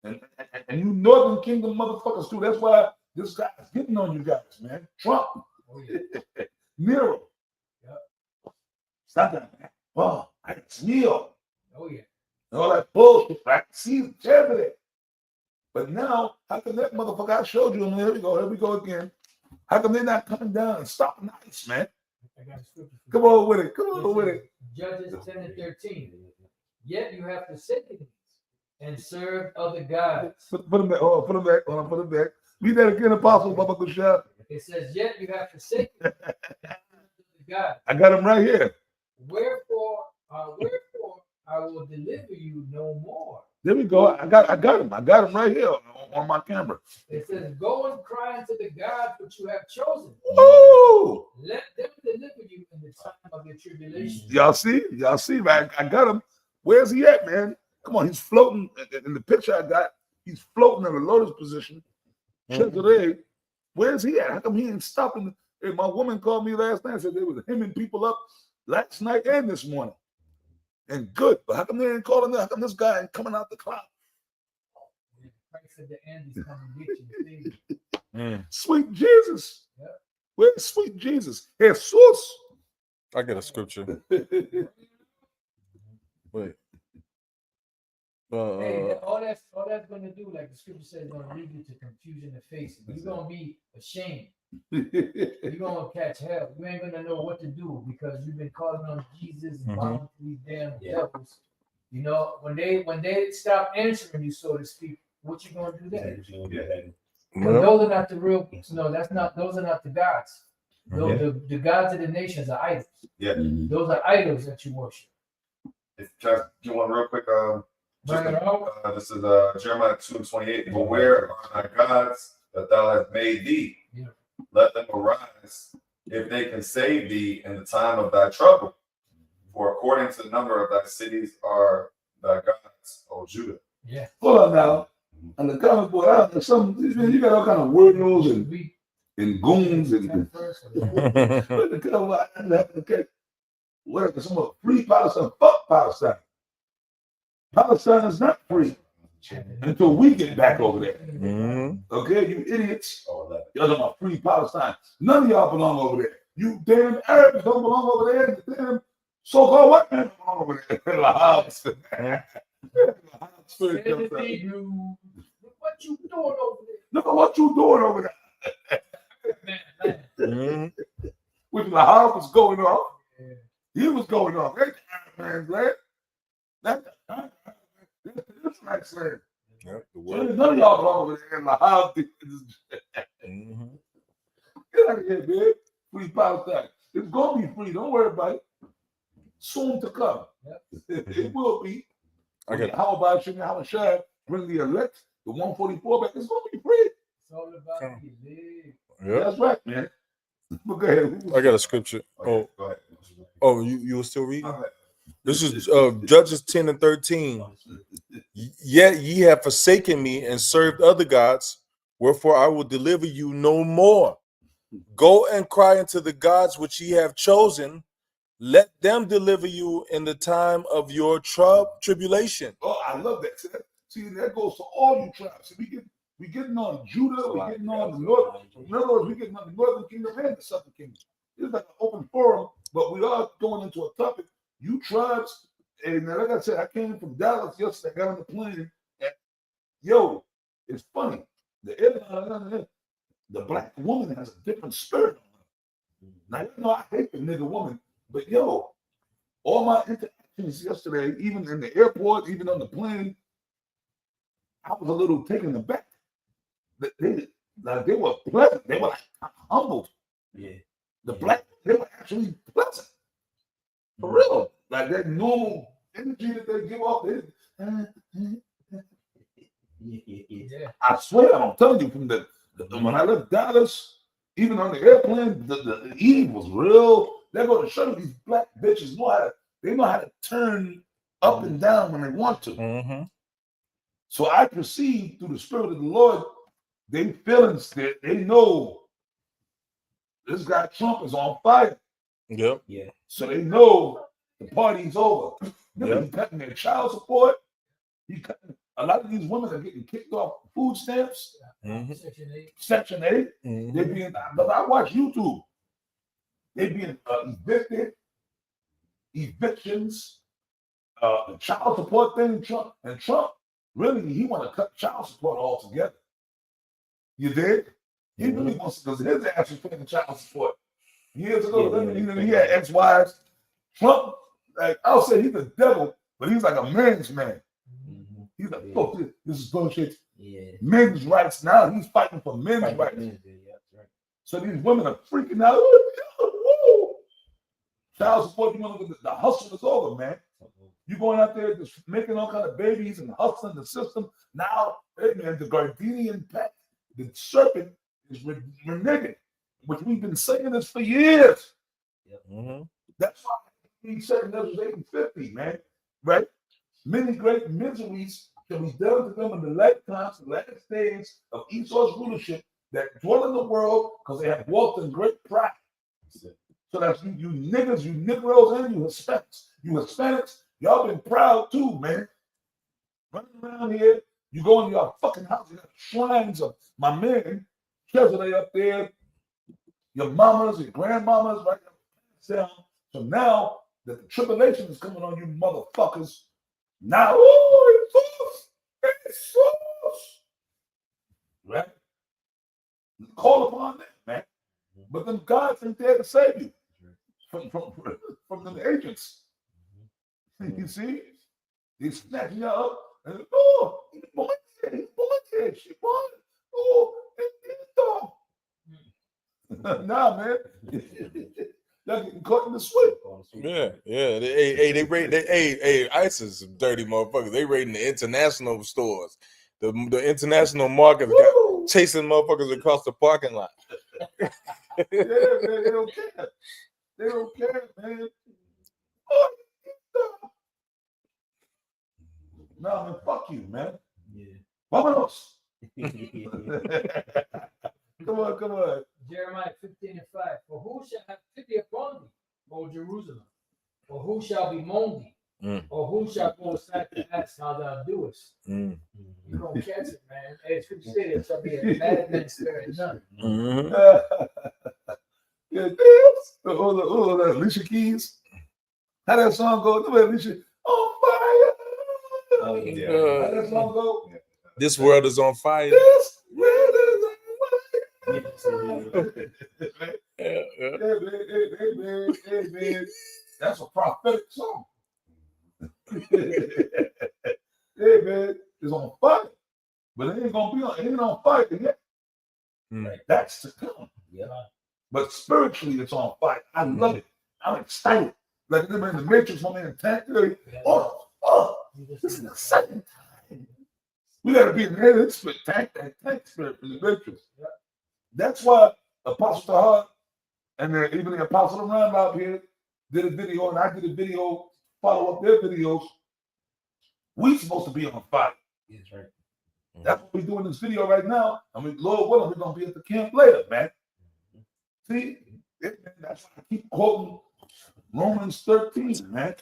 And you Northern Kingdom motherfuckers too. That's why this guy is getting on you guys, man. Trump. Oh, yeah. Nero. Yep. Stop that, man. Oh, it's Neil. Oh, yeah. And all that bullshit. I can see the chair there. But now, how come that motherfucker I showed you? Here we go again. How come they're not coming down and stopping the ice, man? I got a scripture for Come you. on with it. Come on with it. Judges 10 and 13. Yet you have forsaken me and served other gods. Put them back. Hold on, put them back. Hold on, put them back. Read that again, Apostle Baba Kushab. It says, yet you have forsaken me and served other gods. I got him right here. Wherefore I will deliver you no more. There we go. I got him. I got him right here on my camera. It says, go and cry unto the gods which you have chosen. Woo! Let them deliver you in the time of your tribulation. Y'all see? Y'all see, man? I got him. Where's he at, man? Come on, he's floating. In the picture I got, he's floating in a lotus position. Where's he at? How come he ain't stopping? Hey, my woman called me last night and said they was hemming people up last night and this morning. And good, but how come they ain't calling them? How come this guy ain't coming out the cloud? Christ at the end is coming to get you. Sweet Jesus. Yeah. Where's sweet Jesus? Jesus. I get a scripture. Wait. Hey, all that's going to do, like the scripture says, is going to lead you to confusion and faces. You're going to be ashamed. You're going to catch hell. You ain't going to know what to do because you've been calling on Jesus and bowing to these damn devils. You know, when they stop answering you, so to speak, what you going to do then? Those are not the real. No, those are not the gods. The gods of the nations are idols. Yeah. Those are idols that you worship. If just do one real quick. Bring it out. This is Jeremiah 2:28. Beware are thy gods that thou hast made thee. Yeah. Let them arise, if they can save thee in the time of thy trouble. For according to the number of thy cities are thy gods, O Judah. Yeah. Hold on now. On the comic book, you got all kind of weirdos and goons and what if some free Palestine? Fuck Palestine. Palestine is not free until we get back over there. Okay, you idiots. Y'all talking about free Palestine. None of y'all belong over there. You damn Arabs don't belong over there. The damn so-called white man belong over there. La Habs. Look what you doing over there. Look at what you doing over there. With La Habs was going off. He was going off. That's the Arab man's land. That's nice land. Yep, None of y'all belong over there in La Habs. Get out of here, man. Free Palestine. It's going to be free. Don't worry about it. Soon to come. Yep. It will be. How about you? How about bring the elect, the 144 back? It's going to be free. It's all about yeah. That's right, man. But go ahead. I got a scripture. Okay, go ahead. You were still reading? This is Judges 10 and 13. Yet ye have forsaken me and served other gods, wherefore I will deliver you no more. Go and cry unto the gods which ye have chosen. Let them deliver you in the time of your tribulation. Oh, I love that. See, that goes to all you tribes. See, we getting on Judah, we getting on the north. In other words, we getting on the northern kingdom and the southern kingdom. It's like an open forum, but we are going into a topic. You tribes, and like I said, I came from Dallas yesterday. I got on the plane. Yo, it's funny. The black woman has a different spirit on her. Now, you know, I hate the nigga woman, but yo, all my interactions yesterday, even in the airport, even on the plane, I was a little taken aback. They were pleasant. They were like humbled. Yeah. The black, they were actually pleasant. For real. Like that normal energy that they give off. I swear, I'm telling you, from when I left Dallas, even on the airplane, the Eve was real. They're going to show you these black bitches know how to turn up and down when they want to. So I perceive through the Spirit of the Lord, they feelings that they know this guy Trump is on fire. Yep. Yeah. So they know the party's over. Yep. He's cutting their child support. A lot of these women are getting kicked off food stamps, Mhm. Section 8. Section 8. They Mhm. being, but I watch YouTube. They being evicted, evictions, the child support thing. Trump really he want to cut child support altogether. You did? He really wants because his ass was paying child support years ago. He had ex-wives. Trump, like I'll say, he's the devil, but he's like a man's man. Mhm. He's like, fuck this. This is bullshit. Yeah. Men's rights now. He's fighting for men's Right, rights. yeah, that's right. So these women are freaking out. Woo! Child support, you want to the hustle is over, man. You going out there just making all kind of babies and hustling the system. Now, hey man, the Gardenian pact, the serpent is reneging, which we've been saying this for years. Mhm. That's why he said that was 850, man. Right? Many great miseries shall be done to them in the lifetimes, the last days of Esau's rulership that dwell in the world because they have walked in great pride. So that's you niggas, you Negroes, and you Hispanics. You Hispanics, y'all been proud too, man. Running around here, you go in your fucking house, you got shrines of my man, Treasury up there, your mamas, your grandmamas, right down. So now that the tribulation is coming on you motherfuckers, now, it's sauce, right? Call upon that, man. But them gods ain't there to save you from them agents. You see? They snatching you up and he's born there, she born. Oh, it's nah, man. Y'all getting caught in the sweep. Yeah. They raid. Hey, ISIS, some dirty motherfuckers. They raiding the international stores, the international markets, got chasing motherfuckers across the parking lot. Yeah, man, they don't care. They don't care, man. Oh, no, man, fuck you, man. Yeah. Vámonos. Come on. Jeremiah 15:5. For who shall have pity upon thee, O Jerusalem? Or who shall bemoan thee? Or who shall go aside to ask how thou doest? You don't catch it, man. As you say, there shall be a madman sparing none. Yeah, this. The Alicia Keys. How that song go? Look at Alicia. On fire. Oh, How yeah. that song go? This world is on fire. This world is on fire. Yeah. Hey, man. That's a prophetic song. Hey, man, it's on fire. But it ain't gonna be on, it ain't on fire yet. That's to come. Yeah. But spiritually, it's on fire. I love it. I'm excited. Like in the Matrix, when they're in tank, this is the second time. We gotta be in there. It's tank spirit in the Matrix. That's why Apostle Tahar and even the Apostle Ram out here did a video, and I did a video, follow up their videos. We supposed to be on fire. That's right. That's what we're doing this video right now. I mean, Lord willing, we're gonna be at the camp later, man. See, that's why I keep quoting Romans 13, man.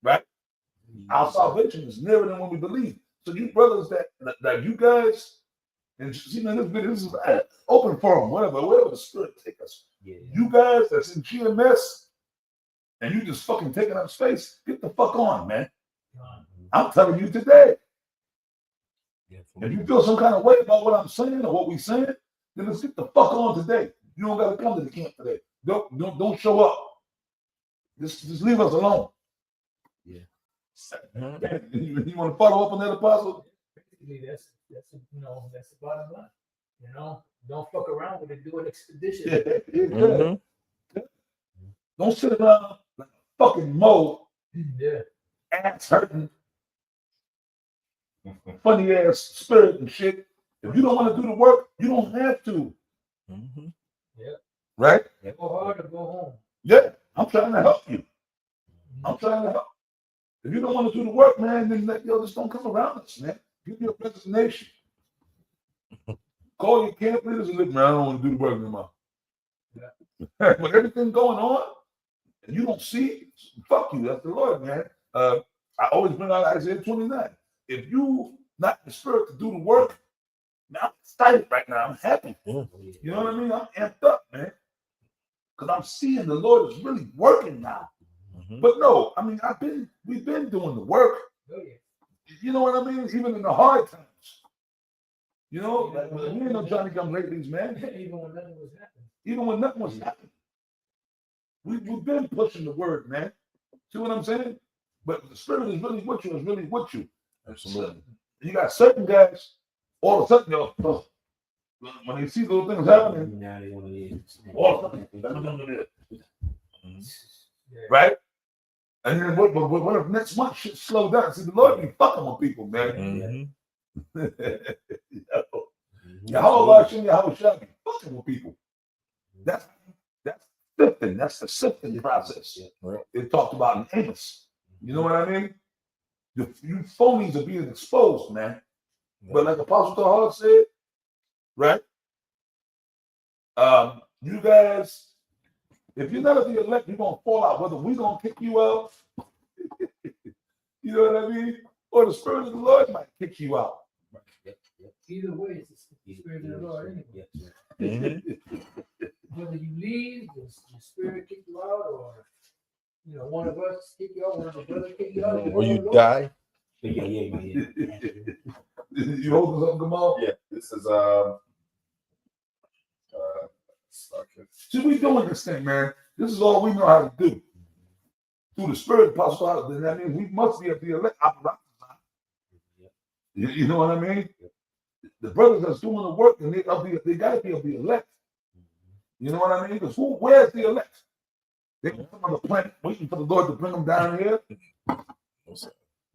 Right? Our salvation is nearer than when we believe. So you brothers that you guys, and see, man, this is open forum, whatever the spirit take us. Yeah. You guys that's in GMS and you just fucking taking up space, get the fuck on, man. I'm telling you today. If you feel some kind of way about what I'm saying or what we saying, then let's get the fuck on today. You don't gotta come to the camp today. Don't show up. Just leave us alone. Yeah. You want to follow up on that, Apostle? Basically, that's the bottom line. Don't fuck around with it. Do an expedition. Don't sit around like a fucking mole. Yeah. Ass hurting. Funny ass spirit and shit. If you don't want to do the work, you don't have to. Yeah. Right? Go hard or go home. Yeah. I'm trying to help you. I'm trying to help. If you don't want to do the work, man, then just don't come around us, man. Give me a resignation. Call your camp leaders and look, man, I don't want to do the work anymore. Yeah. With everything going on, and you don't see, fuck you. That's the Lord, man. I always bring out Isaiah 29. If you not in the spirit to do the work, now I'm excited right now. I'm happy. Yeah. You know what I mean? I'm amped up, man. Because I'm seeing the Lord is really working now. Mhm. But no, I mean, we've been doing the work. Oh, yeah. You know what I mean? Even in the hard times. You know, like, we ain't no Johnny come latelys, man. Even when nothing was happening. Even when nothing was happening. We've been pushing the word, man. See what I'm saying? But the spirit is really with you, is really with you. Absolutely. You got certain guys, all of a sudden, when they see little things happening, Now they want to all of a sudden, Yeah. right? And then what if next month shit slow down? See, the Lord be fucking with people, man. Mhm. Yahweh shall be fucking with people. That's sifting. That's the sifting process. Right. It talked about in Amos. You know what I mean? You phonies are being exposed, man. But like Apostle Tahar said, right? You guys, if you're not the elect, you're gonna fall out. Whether we're gonna kick you out, you know what I mean? Or the spirit of the Lord might kick you out. Either way, it's the spirit of the Lord anyway. Mhm. Whether you leave, the spirit kick you out, or one of us kick you out, one of the brothers kick you out, Or you die. Yeah. You holding something, Gamal? Yeah, this is See, we doing this thing, man. This is all we know how to do. Through the spirit of Apostle, then that means we must be of the elect. You know what I mean? The brothers that's doing the work, and they gotta be of the elect. You know what I mean? Because where's the elect? They come on the planet waiting for the Lord to bring them down here.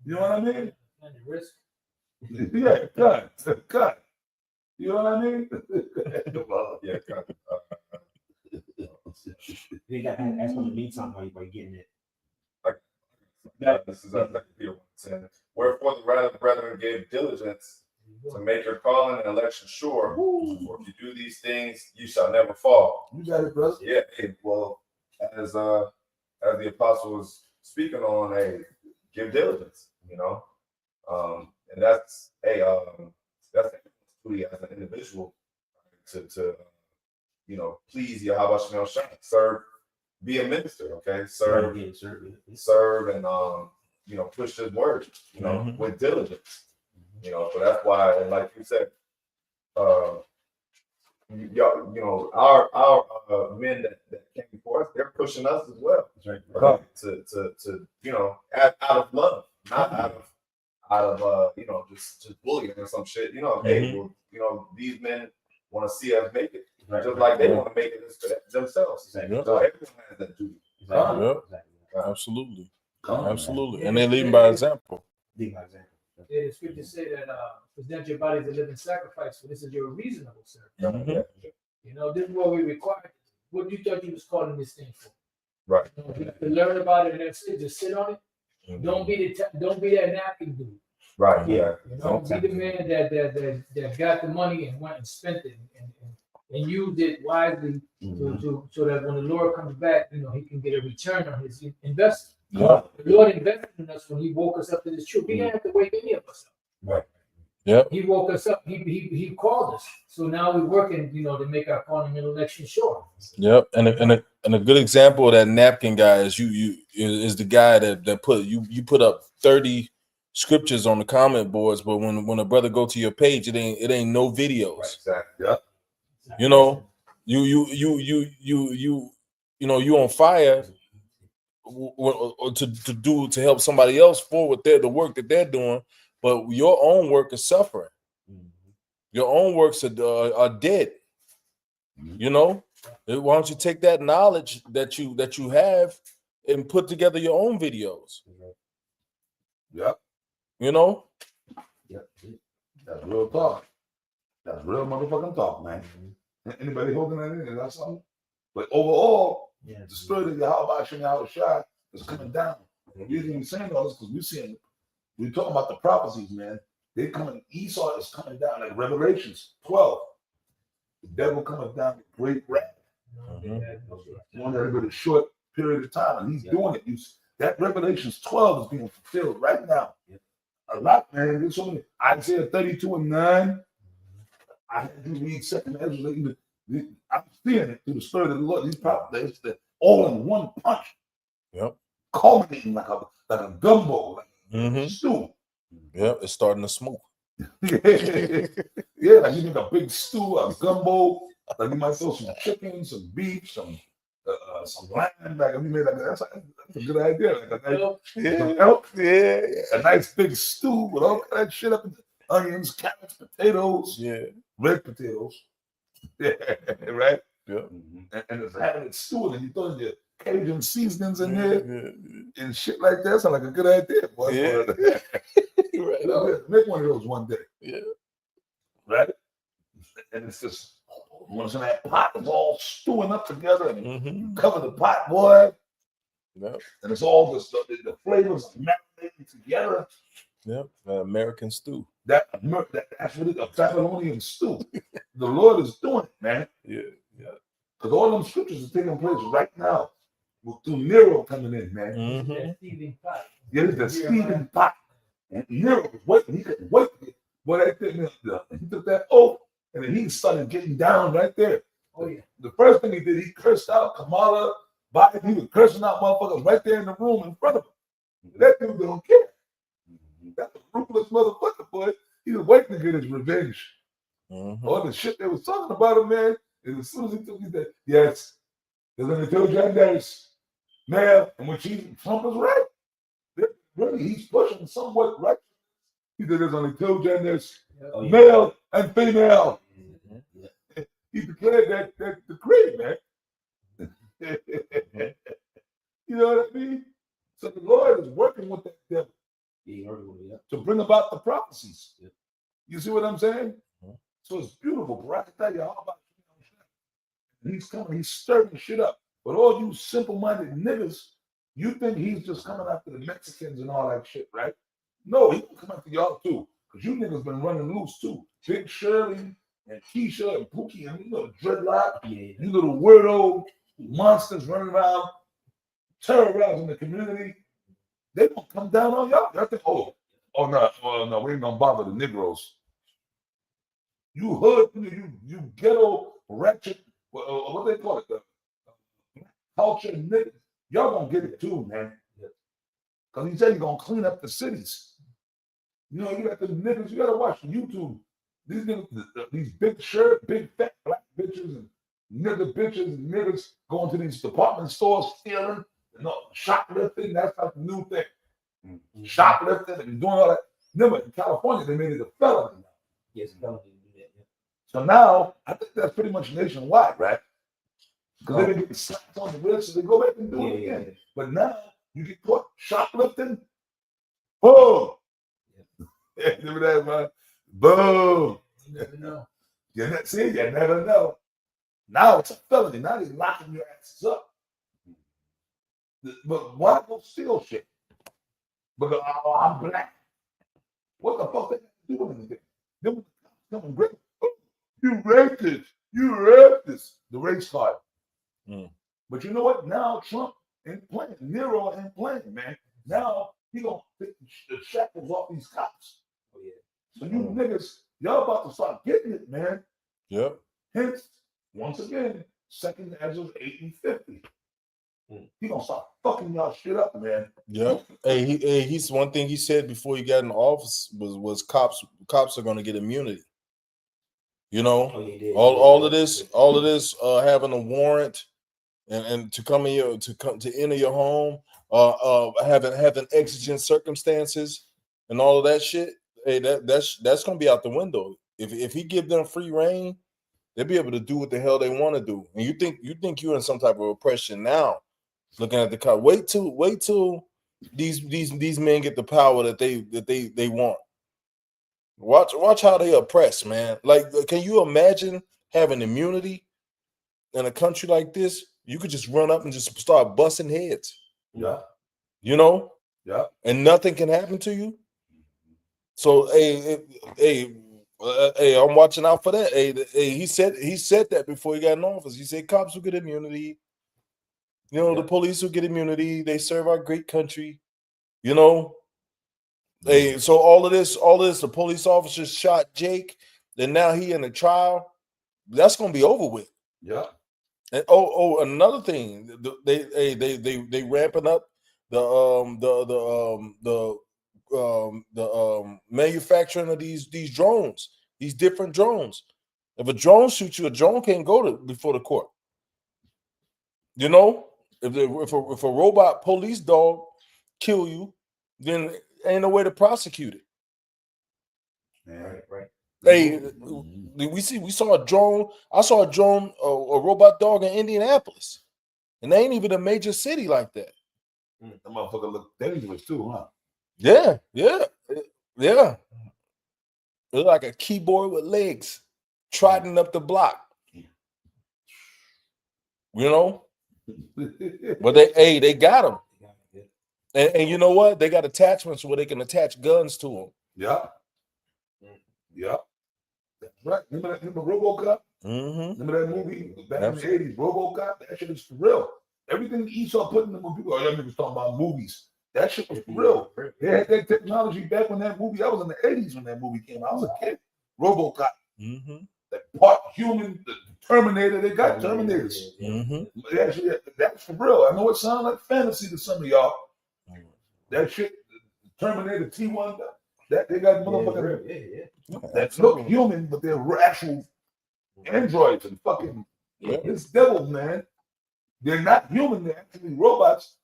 You know what I mean? and the risk. Yeah, God. You know what I mean? yeah. They got to ask them to meet something while you're getting it. This is 2 Peter 1:10. Wherefore the brethren gave diligence to make your calling and election sure. For if you do these things, you shall never fall. You got it, brother. Yeah, well, as the apostle was speaking on, hey, give diligence, and that's that's duty as an individual to please Yahweh Shemel Shah, serve, be a minister, okay, serve and push his word, with diligence, so that's why, and like you said, our men that came before us, they're pushing us as well, right? To out of love, not out of just bullying or some shit. Hey, well, these men want to see us make it, just like they want to make it themselves. Exactly. So everyone has that duty. Absolutely. Come on, Absolutely. And they lead by example. Yeah, the scriptures say that present your body as a living sacrifice, for this is your reasonable service. Mhm. This is what we require. What you thought you was calling this thing for? Right. You have to learn about it and that's it. Just sit on it. Don't be that napkin dude. Right. Yeah. Be the man that got the money and went and spent it and used it wisely so that when the Lord comes back, he can get a return on his investment. Yeah. The Lord invested in us when He woke us up to this truth. He didn't have to wake any of us up. Right. Yeah. He woke us up. He called us. So now we're working, to make our calling and election sure. Yep. And a good example of that napkin guy is is the guy that put up 30 scriptures on the comment boards, but when a brother go to your page, it ain't no videos. Right. Exactly. Yeah. You on fire to help somebody else forward the work that they're doing, but your own work is suffering. Your own works are dead. Why don't you take that knowledge that you have and put together your own videos? Yep. That's real talk. That's real motherfucking talk, man. Anybody holding that in? That's something. But overall, the spirit of Yahweh Shai is coming down. The reason we're saying all this because we're talking about the prophecies, man. They coming, Esau is coming down like Revelations 12. The devil coming down with great wrath. One that in a short period of time, and he's doing it. That Revelations 12 is being fulfilled right now. A lot, man. There's so many. Isaiah 32:9. I had to read Second Ezra. I'm seeing it through the Spirit of the Lord. These prophecies, they're all in one punch. Yep. Culminating like a gumbo, like a stew. Yep, it's starting to smoke. Yeah, like you make a big stew, a gumbo. Like you might throw some chicken, some beef, some lamb. Like if you made that's a good idea. Like some elk. Yeah, a nice big stew with all that shit up in the onions, carrots, potatoes, red potatoes. Yeah, right. Yeah, and it's having it stewed, and you throw your Cajun seasonings in there and shit like that. Sounds like a good idea, boy. Yeah. Right. Make one of those one day. Yeah. Right? And it's just once in that pot is all stewing up together and you cover the pot, boy. Yep. And it's all the flavors marinating together. Yep. American stew. That's what it is, a Babylonian stew. The Lord is doing it, man. Yeah. Yeah. Because all them scriptures are taking place right now. Through Nero coming in, man. That Stephen pot. Yeah, it's the Stephen pot. And Nero was waiting. He couldn't wait. Boy, that thing, he took that oath, and then he started getting down right there. Oh, yeah. The first thing he did, he cursed out Kamala Biden. He was cursing out motherfuckers right there in the room in front of him. That dude don't care. That's a ruthless motherfucker, boy. He was waiting to get his revenge. All the shit they was talking about him, man. And as soon as he took me that, yes, they're going to tell John Darius, man, and when Trump is right, really, he's pushing somewhat right. He said there's only two genders, male and female. He declared that decree, man. You know what I mean? So the Lord is working with that devil to bring about the prophecies. You see what I'm saying? So it's beautiful, bro. I can tell you all about it. He's coming, he's stirring shit up. But all you simple-minded niggas, you think he's just coming after the Mexicans and all that shit, right? No, he can come after y'all too. Because you niggas been running loose too. Big Shirley and Keisha and Pookie and you little dreadlock, you little weirdo monsters running around, terrorizing the community. They gonna come down on y'all. Y'all think, oh no, we ain't gonna bother the Negroes. You hood, you ghetto, ratchet, what they call it, the culture niggas. Y'all gonna get it too, man. Because he said he's gonna clean up the cities. You know, you got the niggas, you gotta watch YouTube. These niggas, these big shirt, big fat black bitches and niggas going to these department stores stealing, shoplifting, that's like the new thing. Shoplifting and doing all that. Remember, in California, they made it a felony. Yes, felony. So now, I think that's pretty much nationwide, right? Because they didn't get slapped on the wrist, so they go back and do it again. Yeah. But now, you get caught shoplifting, boom! Remember that, man? Boom! You never know. You never know. Now it's a felony. Now they're locking your asses up. But why go steal shit? Because I'm black. What the fuck they got to do with anything? They were coming great. You racist. The race card. But you know what? Now Trump ain't playing. Nero ain't playing, man. Now he gonna take the shackles off these cops. Oh yeah. So you niggas, y'all about to start getting it, man. Yep. Hence, once again, 2 Ezra 8:50. He gonna start fucking y'all shit up, man. Yep. He's one thing he said before he got in office was cops are gonna get immunity. You know, all of this, having a warrant and to come in your to enter your home, having exigent circumstances and all of that shit. Hey, that's gonna be out the window. If he give them free reign, they'll be able to do what the hell they want to do. And you think you're in some type of oppression now, looking at the cop. Wait till these men get the power that they want. Watch how they oppress, man. Like, can you imagine having immunity in a country like this? You could just run up and just start busting heads. Yeah. You know? Yeah. and nothing can happen to you. So, hey, I'm watching out for that. Hey, he said that before he got in office. He said cops will get immunity. You know, the police will get immunity. They serve our great country. You know, hey, so all of this, the police officers shot Jake, and now he in a trial. That's gonna be over with. Yeah. And another thing, they ramping up the manufacturing of these drones, these different drones. If a drone shoots you, a drone can't go before the court. You know, if a robot police dog kill you, then ain't no way to prosecute it. Right. Hey, we saw a drone. I saw a drone, a robot dog in Indianapolis, and they ain't even a major city like that. That motherfucker look dangerous too, huh? Yeah. It looked like a keyboard with legs, trotting up the block. You know, but they got them, and you know what? They got attachments where they can attach guns to them. Yeah. That's right. Remember RoboCop? Mm-hmm. Remember that movie back in the 80s, RoboCop? That shit is for real. Everything Esau put in the movie, y'all niggas talking about movies. That shit was for real. They had that technology back when that movie, I was in the 80s when that movie came out. I was a kid. RoboCop. Mm-hmm. That part human, the Terminator, they got Terminators. Mm-hmm. Actually, that's for real. I know it sounds like fantasy to some of y'all. That shit, Terminator T1, that they got motherfuckers that look human, but they're actual androids and fucking this devil, man. They're not human, they're actually robots.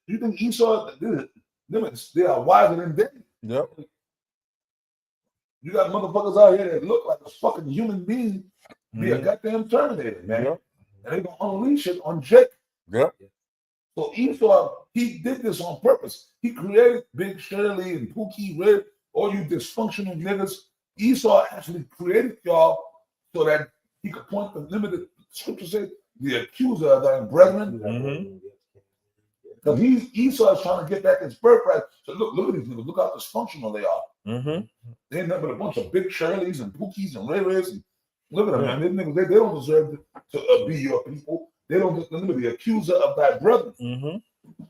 You think Esau, they are wiser than them. Yep. You got motherfuckers out here that look like a fucking human being, be a goddamn Terminator, man. Yep. And they gonna unleash it on Jake. Yep. So Esau, he did this on purpose. He created Big Shirley and Pookie Red, all you dysfunctional niggas. Esau actually created y'all so that he could point the limited scripture say the accuser of thy brethren. Because Esau is trying to get back his birthright. So look at these niggas. Look how dysfunctional they are. Mm-hmm. They end up with a bunch of Big Shirleys and Pookies and Ray Rays. And look at them, man. These niggas, they don't deserve to be your people. They don't deserve to be the accuser of thy brother. Mm-hmm.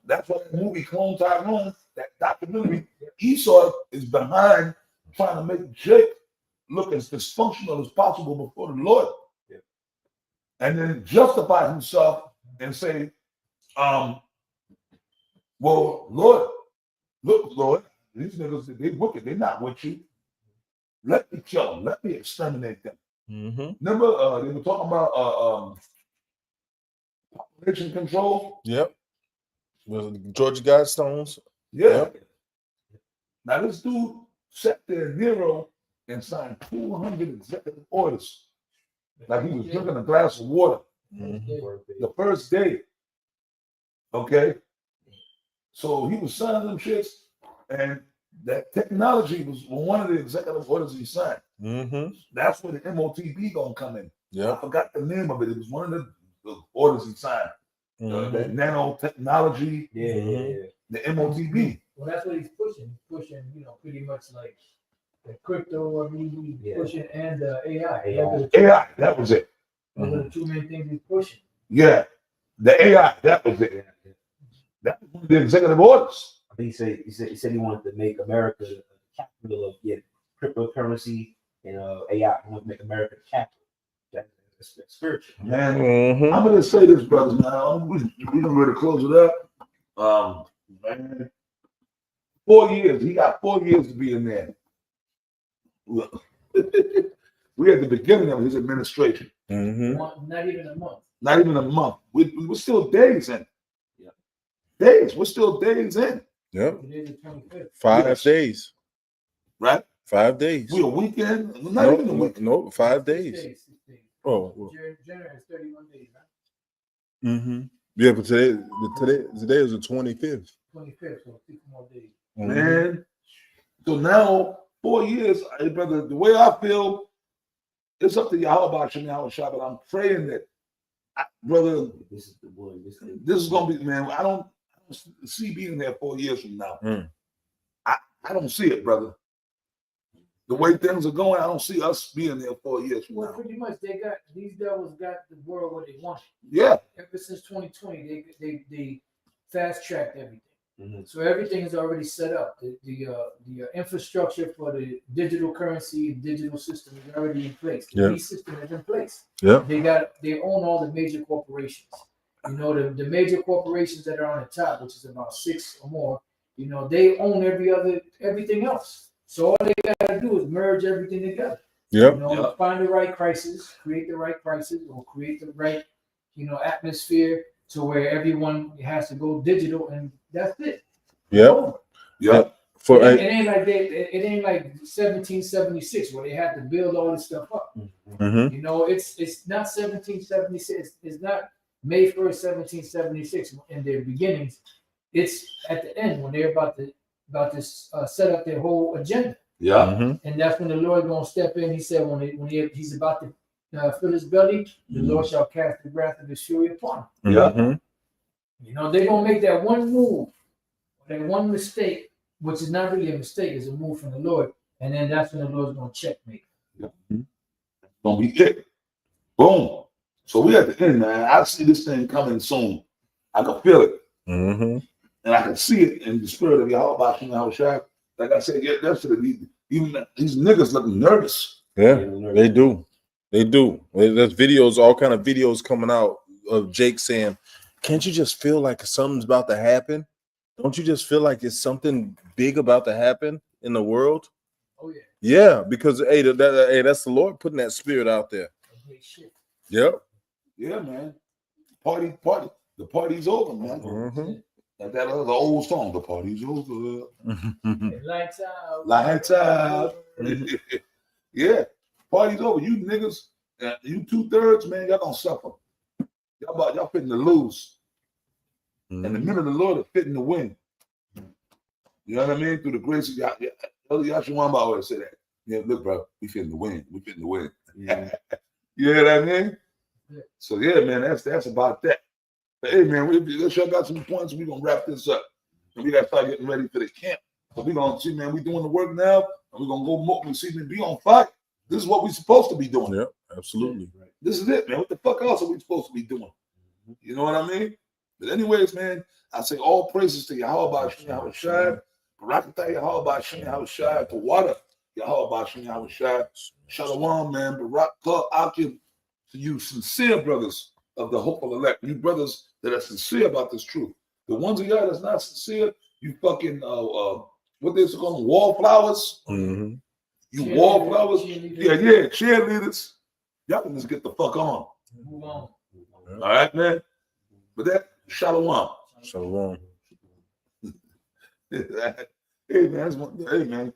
That's why that movie Clone Tyrone, that documentary, Esau is behind trying to make Jake look as dysfunctional as possible before the Lord. Yeah. And then justify himself and say, well, Lord, look, Lord, these niggas, they wicked, they're not with you. Let me kill them, let me exterminate them. Mm-hmm. Remember, they were talking about population control? Yep. With Georgia Guidestones. Yeah. Yep. Now this dude sat there, Nero, and signed 200 executive orders. Like he was drinking a glass of water. Mm-hmm. The first day. Okay. So he was signing them shits, and that technology was one of the executive orders he signed. Mm-hmm. That's where the MOTB gonna come in. Yeah. I forgot the name of it. It was one of the orders he signed. That nanotechnology, the MOTB. Well, that's what he's pushing. He's pushing, pretty much like the crypto or pushing and AI. AI, that was it. Those are the two main things he's pushing. Yeah, the AI, that was it. That was one of the executive orders. I think he said he wanted to make America the capital of cryptocurrency and AI. He wanted to make America the capital. That's spiritual. Man, I'm gonna say this, brothers. Now we're ready to close it up. Man, 4 years. He got 4 years to be in there. We at the beginning of his administration. Mm-hmm. Not even a month. Not even a month. We're still days in. Yeah. Days. We're still days in. Yep. Today's the 25th. 5 days. Right? 5 days. We a weekend. Not even a week. No, 5 days. 6 days. Oh. Well. January is 31 days, right? Mm-hmm. Yeah, but today is the 25th. 25th, so 6 more days. Man. So now 4 years, hey, brother. The way I feel, it's up to Yahweh Shem Shah, but I'm praying that, brother, this is gonna be, man. I don't don't see being there 4 years from now. Mm. I don't see it, brother. The way things are going, I don't see us being there 4 years from Well, now. pretty much these devils got the world what they want. Yeah. Ever since 2020, they fast tracked everything. Mm-hmm. So everything is already set up. The infrastructure for the digital currency and digital system is already in place. The Yeah. system is in place. Yeah. They own all the major corporations. You know, the major corporations that are on the top, which is about 6 or more, you know, they own everything else. So all they gotta do is merge everything together. Yep. You know, Yep. find the right crisis, create the right crisis, or create the right, you know, atmosphere to where everyone has to go digital, and that's it. Yep. Yeah. For It ain't like it ain't like 1776 where they had to build all this stuff up. Mhm. You know, it's not 1776. It's not May 1st, 1776 in their beginnings. It's at the end when they're about to set up their whole agenda. Yeah. Mhm. And that's when the Lord gonna step in. He said when he's about to fill his belly, the Lord shall cast the wrath of his fury upon him. Yeah. Mhm. You know, they're gonna make that one move, that one mistake, which is not really a mistake, is a move from the Lord, and then that's when the Lord's gonna checkmate. Gonna be it. Boom. So we at the end, man. I see this thing coming soon. I can feel it. Mhm. And I can see it in the spirit of Yahweh Shai. Like I said, yeah, that's what even these niggas looking nervous. Yeah, they do. They do. There's videos, all kind of videos coming out of Jake saying, "Can't you just feel like something's about to happen? Don't you just feel like it's something big about to happen in the world?" Oh yeah, Yeah, because hey, that's the Lord putting that spirit out there. a great shit. Yep. Yeah, man. Party. The party's over, man. Mhm. Like that other old song, the party's over. Mhm. Lights out. Lights out. Yeah, party's over. You niggas, you 2/3, man, y'all gonna suffer. Y'all fitting to lose. And the men of the Lord are fitting to win. You know what I mean? Through the grace of Yah. Yahshua always say that. Yeah, look, bro, we fitting to win. We fitting to win. You know what I mean? Yeah. So yeah, man, that's about that. But hey, man, let's y'all got some points. We're gonna wrap this up. And we gotta start getting ready for the camp. So we're gonna see, man, we doing the work now, and we're gonna go more and see me be on fire. This is what we're supposed to be doing. Yep, absolutely. This is it, man. What the fuck else are we supposed to be doing? You know what I mean? But anyways, man, I say all praises to Yahweh Yahweh Shai, Barakatah Yahweh Yahweh Shai, to water Yahweh Yahweh Shai, Shalom, man, Barakatah Akim, to you sincere brothers of the hopeful elect, you brothers that are sincere about this truth. The ones of y'all that's not sincere, you fucking what they call them, wallflowers. Mhm. You Cheerleaders, wallflowers. cheerleaders. Yeah, cheerleaders. Y'all can just get the fuck on. Move on. All right, man. But that shalom. Shalom. Hey man, hey man,